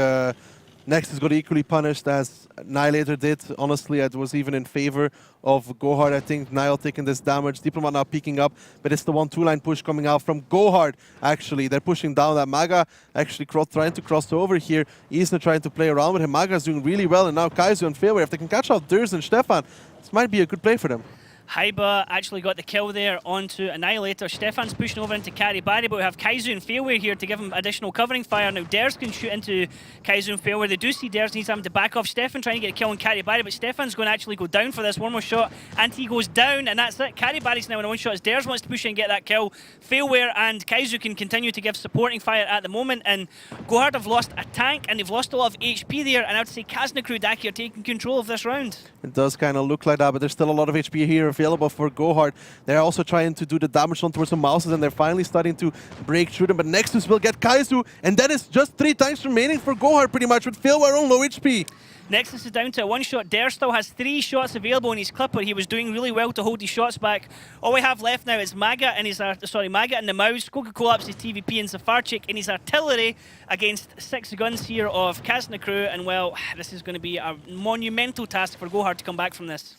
Nexus got equally punished as Annihilator did. Honestly, it was even in favor of GoHard. I think Nile taking this damage. Diplomat now peeking up, but it's the 1-2 line push coming out from GoHard, actually. They're pushing down that Maga, actually trying to cross over here. Isna trying to play around with him. Maga's doing really well, and now Kaizu and Fairway. If they can catch out Durs and Stefan, this might be a good play for them. Haiba actually got the kill there onto Annihilator. Stefan's pushing over into Karibari, but we have Kaizu and Fairway here to give him additional covering fire. Now Ders can shoot into Kaizu and Fairway. They do see Ders needs him to back off. Stefan trying to get a kill on Karibari, but Stefan's going to actually go down for this. One more shot, and he goes down, and that's it. Karibari's now in a one-shot as Ders wants to push in and get that kill. Fairway and Kaizu can continue to give supporting fire at the moment, and GoHard have lost a tank, and they've lost a lot of HP there, and I would say Kazna crew Daki are taking control of this round. It does kind of look like that, but there's still a lot of HP here available for GoHard. They're also trying to do the damage on towards some mouses, and they're finally starting to break through them. But Nexus will get Kaizu, and that is just 3 tanks remaining for GoHard pretty much, with Failware on low HP. Nexus is down to a one-shot. Dare still has 3 shots available in his clipper. He was doing really well to hold his shots back. All we have left now is Maga and his Maga and the Mouse. Coca-Cola ups his TVP and Zafarchik in his artillery against 6 guns here of Kazna crew. And well, this is going to be a monumental task for GoHard to come back from this.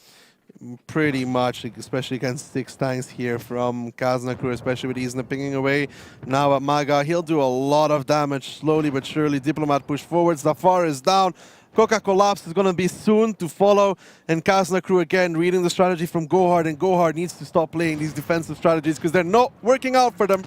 Pretty much, especially against 6 tanks here from Kazna crew, especially with Isna pinging away. Now at Maga, he'll do a lot of damage slowly but surely. Diplomat push forwards. Zafar is down. Coca collapse is going to be soon to follow, and Kazna crew again reading the strategy from GoHard, and GoHard needs to stop playing these defensive strategies because they're not working out for them.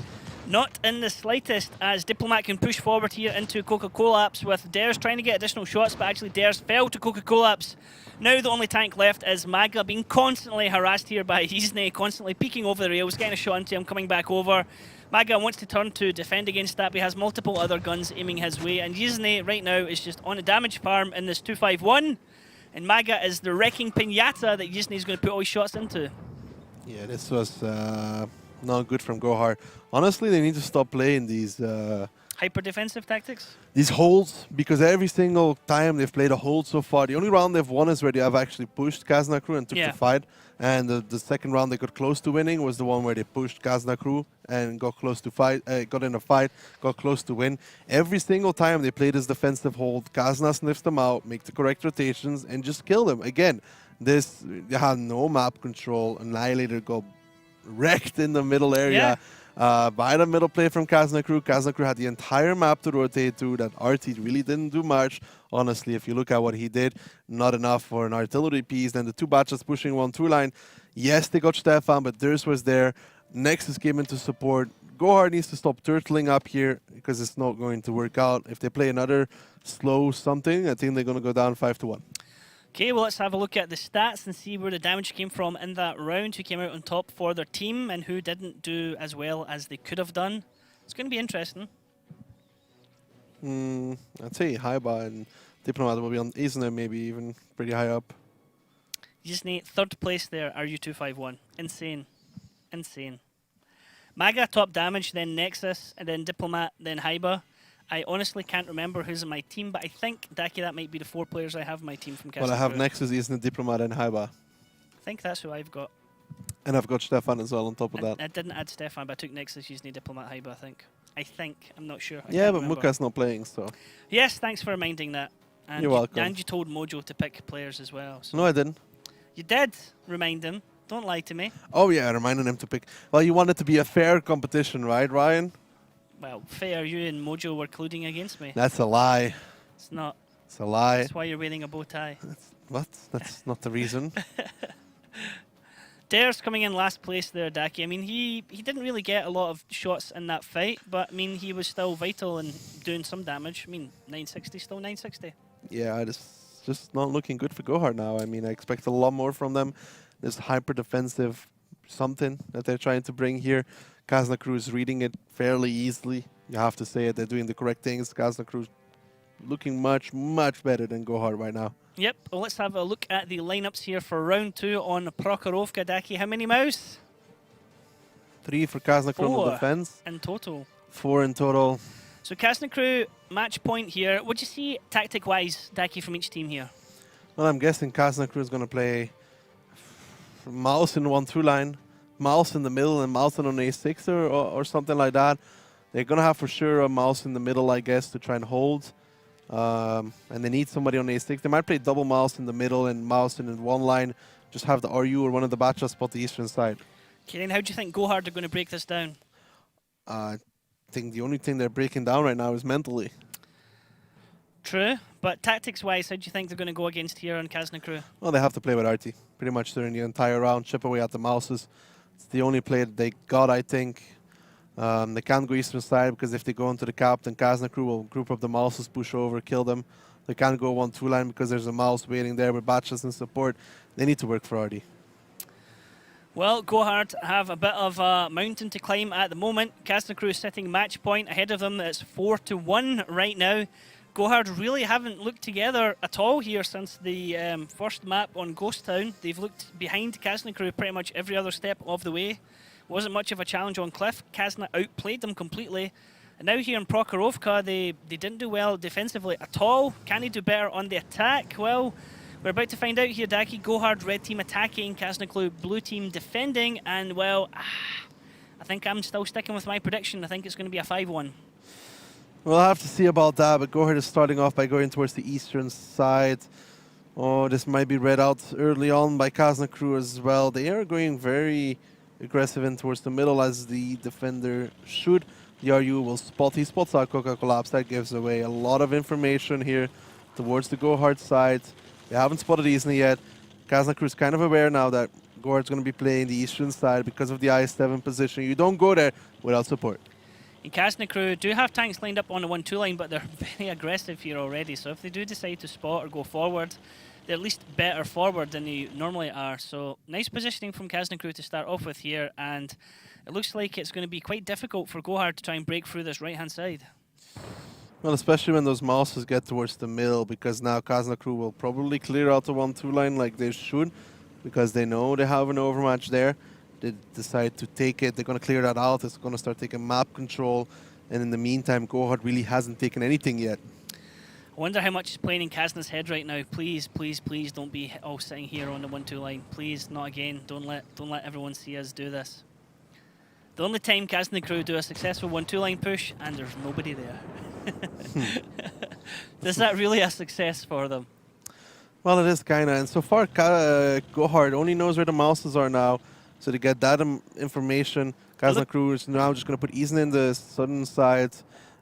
Not in the slightest, as Diplomat can push forward here into Coca-Collapse with Dares trying to get additional shots, but actually Dares fell to Coca-Collapse. Now the only tank left is Maga, being constantly harassed here by Hisne, constantly peeking over the rails, getting a shot into him, coming back over. Maga wants to turn to defend against that, but he has multiple other guns aiming his way, and Hisne right now is just on a damage farm in this 2-5-1, and Maga is the wrecking pinata that Hisne is going to put all his shots into. Yeah, this was not good from GoHard. Honestly, they need to stop playing these hyper-defensive tactics? These holds, because every single time they've played a hold so far, the only round they've won is where they have actually pushed Kazna crew and took the fight. And the second round they got close to winning was the one where they pushed Kazna crew and got close to got in a fight, got close to win. Every single time they play this defensive hold, Kazna sniffs them out, make the correct rotations, and just kill them. Again, they had no map control. Annihilator got wrecked in the middle area. By the middle play from Kazna crew. Kazna crew had the entire map to rotate to. That RT really didn't do much. Honestly, if you look at what he did, not enough for an artillery piece. Then the 2 batches pushing 1 through line. Yes, they got Stefan, but Durs was there. Nexus came into support. GoHard needs to stop turtling up here because it's not going to work out. If they play another slow something, I think they're going to go down 5-1. Okay, well, let's have a look at the stats and see where the damage came from in that round, who came out on top for their team and who didn't do as well as they could have done. It's going to be interesting. I'd say Haiba and Diplomat will be on Isna, maybe even pretty high up. Isna, 3rd place there, RU251. Insane. Insane. Maga top damage, then Nexus, and then Diplomat, then Haiba. I honestly can't remember who's in my team, but I think, Daki, that might be the 4 players I have in my team from Kazna. Well, I have Nexus, Isna, Diplomat, and Haiba. I think that's who I've got. And I've got Stefan as well on top of that. I didn't add Stefan, but I took Nexus, Isna, Diplomat, Haiba, I think. I'm not sure. Yeah, but Muka's not playing, so... Yes, thanks for reminding that. And you're welcome. And you told Mojo to pick players as well. So. No, I didn't. You did remind him. Don't lie to me. Oh, yeah, I reminded him to pick. Well, you want it to be a fair competition, right, Ryan? Well, fair, you and Mojo were colluding against me. That's a lie. It's not. It's a lie. That's why you're wearing a bow tie. What? That's not the reason. Dare's coming in last place there, Daki. I mean, he didn't really get a lot of shots in that fight, but, I mean, he was still vital and doing some damage. I mean, 960, still 960. Yeah, it's just not looking good for GoHard now. I mean, I expect a lot more from them. This hyper-defensive something that they're trying to bring here. Kazna crew is reading it fairly easily. You have to say it. They're doing the correct things. Kazna crew looking much, much better than GoHard right now. Yep. Well, let's have a look at the lineups here for round 2 on Prokhorovka. Daki, how many mouse? 3 for Kazna crew on defense. In total. 4 in total. So Kazna crew, match point here. What do you see tactic-wise, Daki, from each team here? Well, I'm guessing Kazna crew is going to play Mouse in 1 through line, Mouse in the middle, and Mouse on an A6 or something like that. They're going to have for sure a Mouse in the middle, I guess, to try and hold. And they need somebody on A6. They might play double mouse in the middle and mouse in one line. Just have the RU or one of the Batcha spot the eastern side. Kieran, how do you think GoHard are going to break this down? I think the only thing they're breaking down right now is mentally. True, but tactics-wise, how do you think they're going to go against here on Kazna crew? Well, they have to play with RT pretty much during the entire round, chip away at the mouses. It's the only play that they got, I think. They can't go eastern side because if they go into the cap, then Kazna crew will group up the mouses, push over, kill them. They can't go 1-2 line because there's a mouse waiting there with batches and support. They need to work for RT. Well, GoHard have a bit of a mountain to climb at the moment. Kazna crew is sitting match point ahead of them. It's 4-1 right now. GoHard really haven't looked together at all here since the first map on Ghost Town. They've looked behind Kazna crew pretty much every other step of the way. Wasn't much of a challenge on Cliff. Kazna outplayed them completely. And now here in Prokhorovka, they didn't do well defensively at all. Can they do better on the attack? Well, we're about to find out here, Daki. GoHard, red team attacking, Kazna crew, blue team defending. And, well, I think I'm still sticking with my prediction. I think it's going to be a 5-1. We'll have to see about that, but GoHard is starting off by going towards the eastern side. Oh, this might be read out early on by Kazna crew as well. They are going very aggressive in towards the middle as the defender should. The RU will spot. He spots out Coca Collapse. That gives away a lot of information here towards the GoHard side. They haven't spotted Isna yet. Kazna crew is kind of aware now that GoHard's going to be playing the eastern side because of the I7 position. You don't go there without support. And Kazna crew do have tanks lined up on the 1-2 line, but they're very aggressive here already. So if they do decide to spot or go forward, they're at least better forward than they normally are. So nice positioning from Kazna crew to start off with here. And it looks like it's going to be quite difficult for GoHard to try and break through this right-hand side. Well, especially when those mouses get towards the middle, because now Kazna crew will probably clear out the 1-2 line like they should, because they know they have an overmatch there. They decide to take it. They're going to clear that out. It's going to start taking map control. And in the meantime, GoHard really hasn't taken anything yet. I wonder how much is playing in Kazna's head right now. Please, please, please don't be all sitting here on the 1-2 line. Please, not again. Don't let everyone see us do this. The only time Kazna crew do a successful 1-2 line push, and there's nobody there. Is that really a success for them? Well, it is kind of. And so far, GoHard only knows where the mouses are now. So to get that information, Kazna crew is now just going to put Isna in the southern side.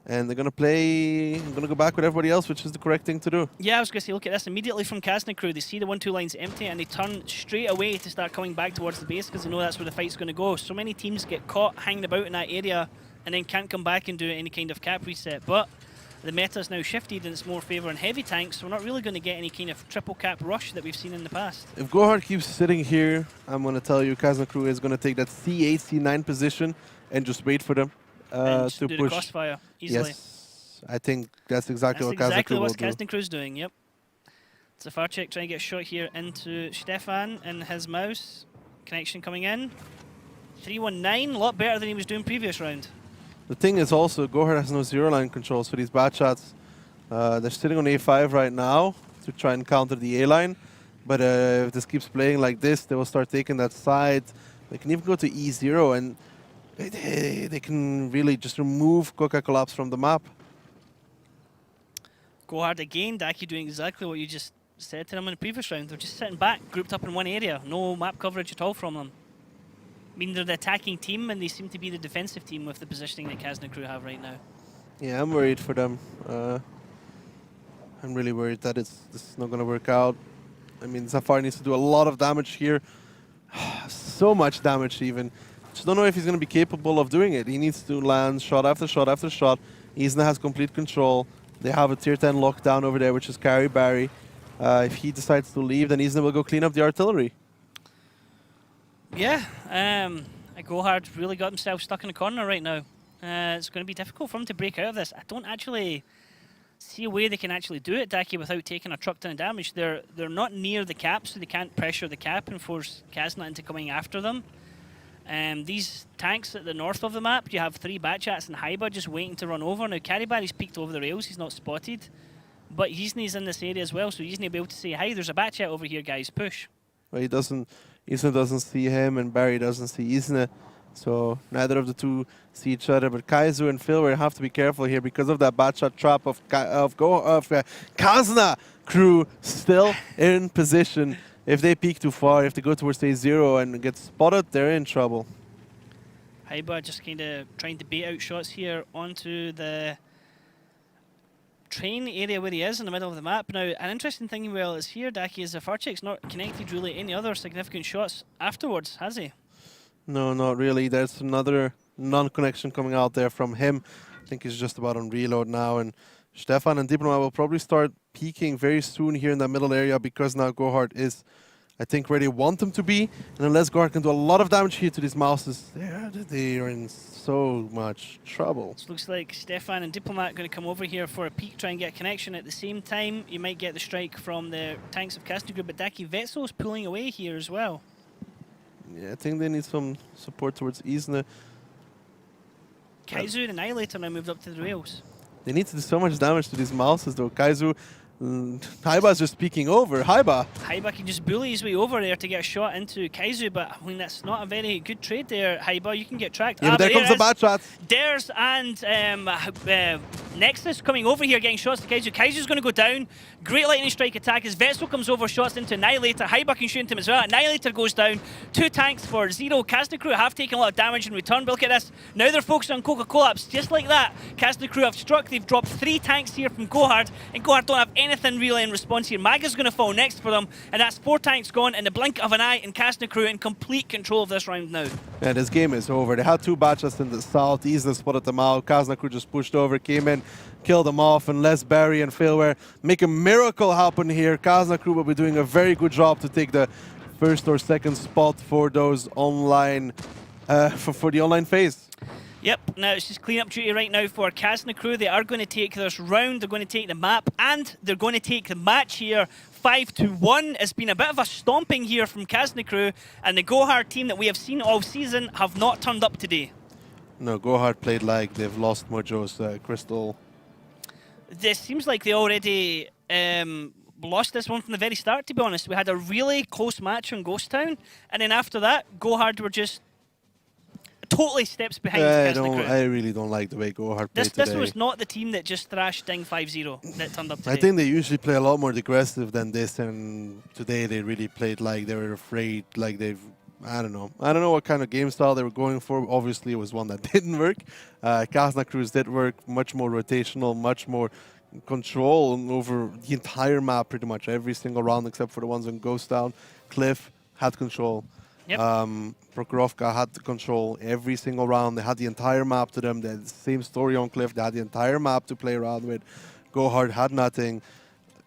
And they're going to play, going to go back with everybody else, which is the correct thing to do. Yeah, I was going to say, look at this. Immediately from Kazna crew, they see the 1-2 line's empty and they turn straight away to start coming back towards the base because they know that's where the fight's going to go. So many teams get caught hanging about in that area and then can't come back and do any kind of cap reset. But the meta's now shifted and it's more favouring heavy tanks, so we're not really going to get any kind of triple cap rush that we've seen in the past. If GoHard keeps sitting here, I'm going to tell you, Kazna crew is going to take that C8, C9 position and just wait for them and to do push. The crossfire easily. Yes, I think that's exactly what Kazna crew will do. Kazna crew's doing, yep. It's a far check trying to get shot here into Stefan and his mouse. Connection coming in. 319, a lot better than he was doing previous round. The thing is also, GoHard has no zero line control, so these bad shots, they're sitting on A5 right now to try and counter the A line. But if this keeps playing like this, they will start taking that side. They can even go to E0 and they can really just remove Coca Collapse from the map. GoHard again, Daki doing exactly what you just said to them in the previous round. They're just sitting back, grouped up in one area. No map coverage at all from them. I mean, they're the attacking team, and they seem to be the defensive team with the positioning that Kazna crew have right now. Yeah, I'm worried for them. I'm really worried that this is not going to work out. I mean, Zafar needs to do a lot of damage here. So much damage, even. Just don't know if he's going to be capable of doing it. He needs to land shot after shot after shot. Isna has complete control. They have a tier 10 lockdown over there, which is Carry Barry. If he decides to leave, then Isna will go clean up the artillery. Yeah, GoHard really got himself stuck in a corner right now. It's going to be difficult for him to break out of this. I don't actually see a way they can actually do it, Daki, without taking a truck ton of damage. They're not near the cap, so they can't pressure the cap and force Kazna into coming after them. These tanks at the north of the map, you have 3 Batchats and Haiba just waiting to run over. Now, Caribari's peeked over the rails, he's not spotted. But Isna's in this area as well, so Isna will be able to say, hi, there's a Batchat over here, guys, push. Well, Isna doesn't see him, and Barry doesn't see Isna. So neither of the two see each other, but Kaizu and Phil will have to be careful here because of that bad shot trap of Kazna crew still in position. If they peek too far, if they go towards stage 0 and get spotted, they're in trouble. Haiba just kind of trying to bait out shots here onto the train area where he is in the middle of the map. Now, an interesting thing, well, is here, Daki, is that Farchek's not connected really any other significant shots afterwards, has he? No, not really. There's another non-connection coming out there from him. I think he's just about on reload now. And Stefan and Diploma will probably start peaking very soon here in the middle area because now GoHard is, I think, where they want them to be. And unless GoHard can do a lot of damage here to these mouses, they are in so much trouble. So looks like Stefan and Diplomat going to come over here for a peek, try and get a connection. At the same time, you might get the strike from the tanks of Kazna group, but Daki Vetsel's pulling away here as well. Yeah, I think they need some support towards Isna. Kaizu, the Annihilator, now moved up to the rails. They need to do so much damage to these mouses, though. Kaizu, Haiba's just peeking over. Haiba can just bully his way over there to get a shot into Kaizu, but I mean, that's not a very good trade there, Haiba. You can get tracked. Yeah, but there comes the bad shots. Dares and Nexus coming over here getting shots to Kaizu. Kaizu's going to go down. Great lightning strike attack as Vessel comes over, shots into Annihilator. Haiba can shoot into him as well. Annihilator goes down. 2 tanks for 0. Kazna crew have taken a lot of damage in return, but look at this. Now they're focused on Coca-Cola. Just like that, Kazna crew have struck. They've dropped 3 tanks here from GoHard, and GoHard don't have anything really in response here. Maga's going to fall next for them, and that's 4 tanks gone in the blink of an eye, and Kazna crew in complete control of this round now. Yeah, this game is over. They had 2 batches in the south. Isna spotted them out. Kazna crew just pushed over, came in, killed them off, and Les Barry and Philware make a miracle happen here. Kazna crew will be doing a very good job to take the first or second spot for those online, for the online phase. Yep, now it's just clean-up duty right now for Kazna crew. They are going to take this round, they're going to take the map, and they're going to take the match here 5-1. It's been a bit of a stomping here from Kazna crew, and the GoHard team that we have seen all season have not turned up today. No, GoHard played like they've lost Mojo's Crystal. This seems like they already lost this one from the very start, to be honest. We had a really close match on Ghost Town, and then after that, GoHard were just totally steps behind Kazna crew. I really don't like the way GoHard played today. This was not the team that just thrashed Ding 5-0 that turned up today. I think they usually play a lot more aggressive than this, and today they really played like they were afraid, like they've... I don't know what kind of game style they were going for. Obviously, it was one that didn't work. Kazna crews did work, much more rotational, much more control over the entire map, pretty much every single round except for the ones on Ghost Town. Cliff had control. Yep. Prokhorovka had the control every single round. They had the entire map to them. They had the same story on Cliff. They had the entire map to play around with. GoHard had nothing.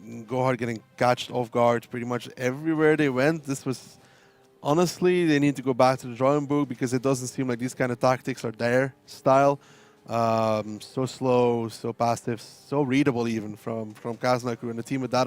GoHard getting catched off guard pretty much everywhere they went. This was... Honestly, they need to go back to the drawing board because it doesn't seem like these kind of tactics are their style. So slow, so passive, so readable even from Kazna crew and the team with that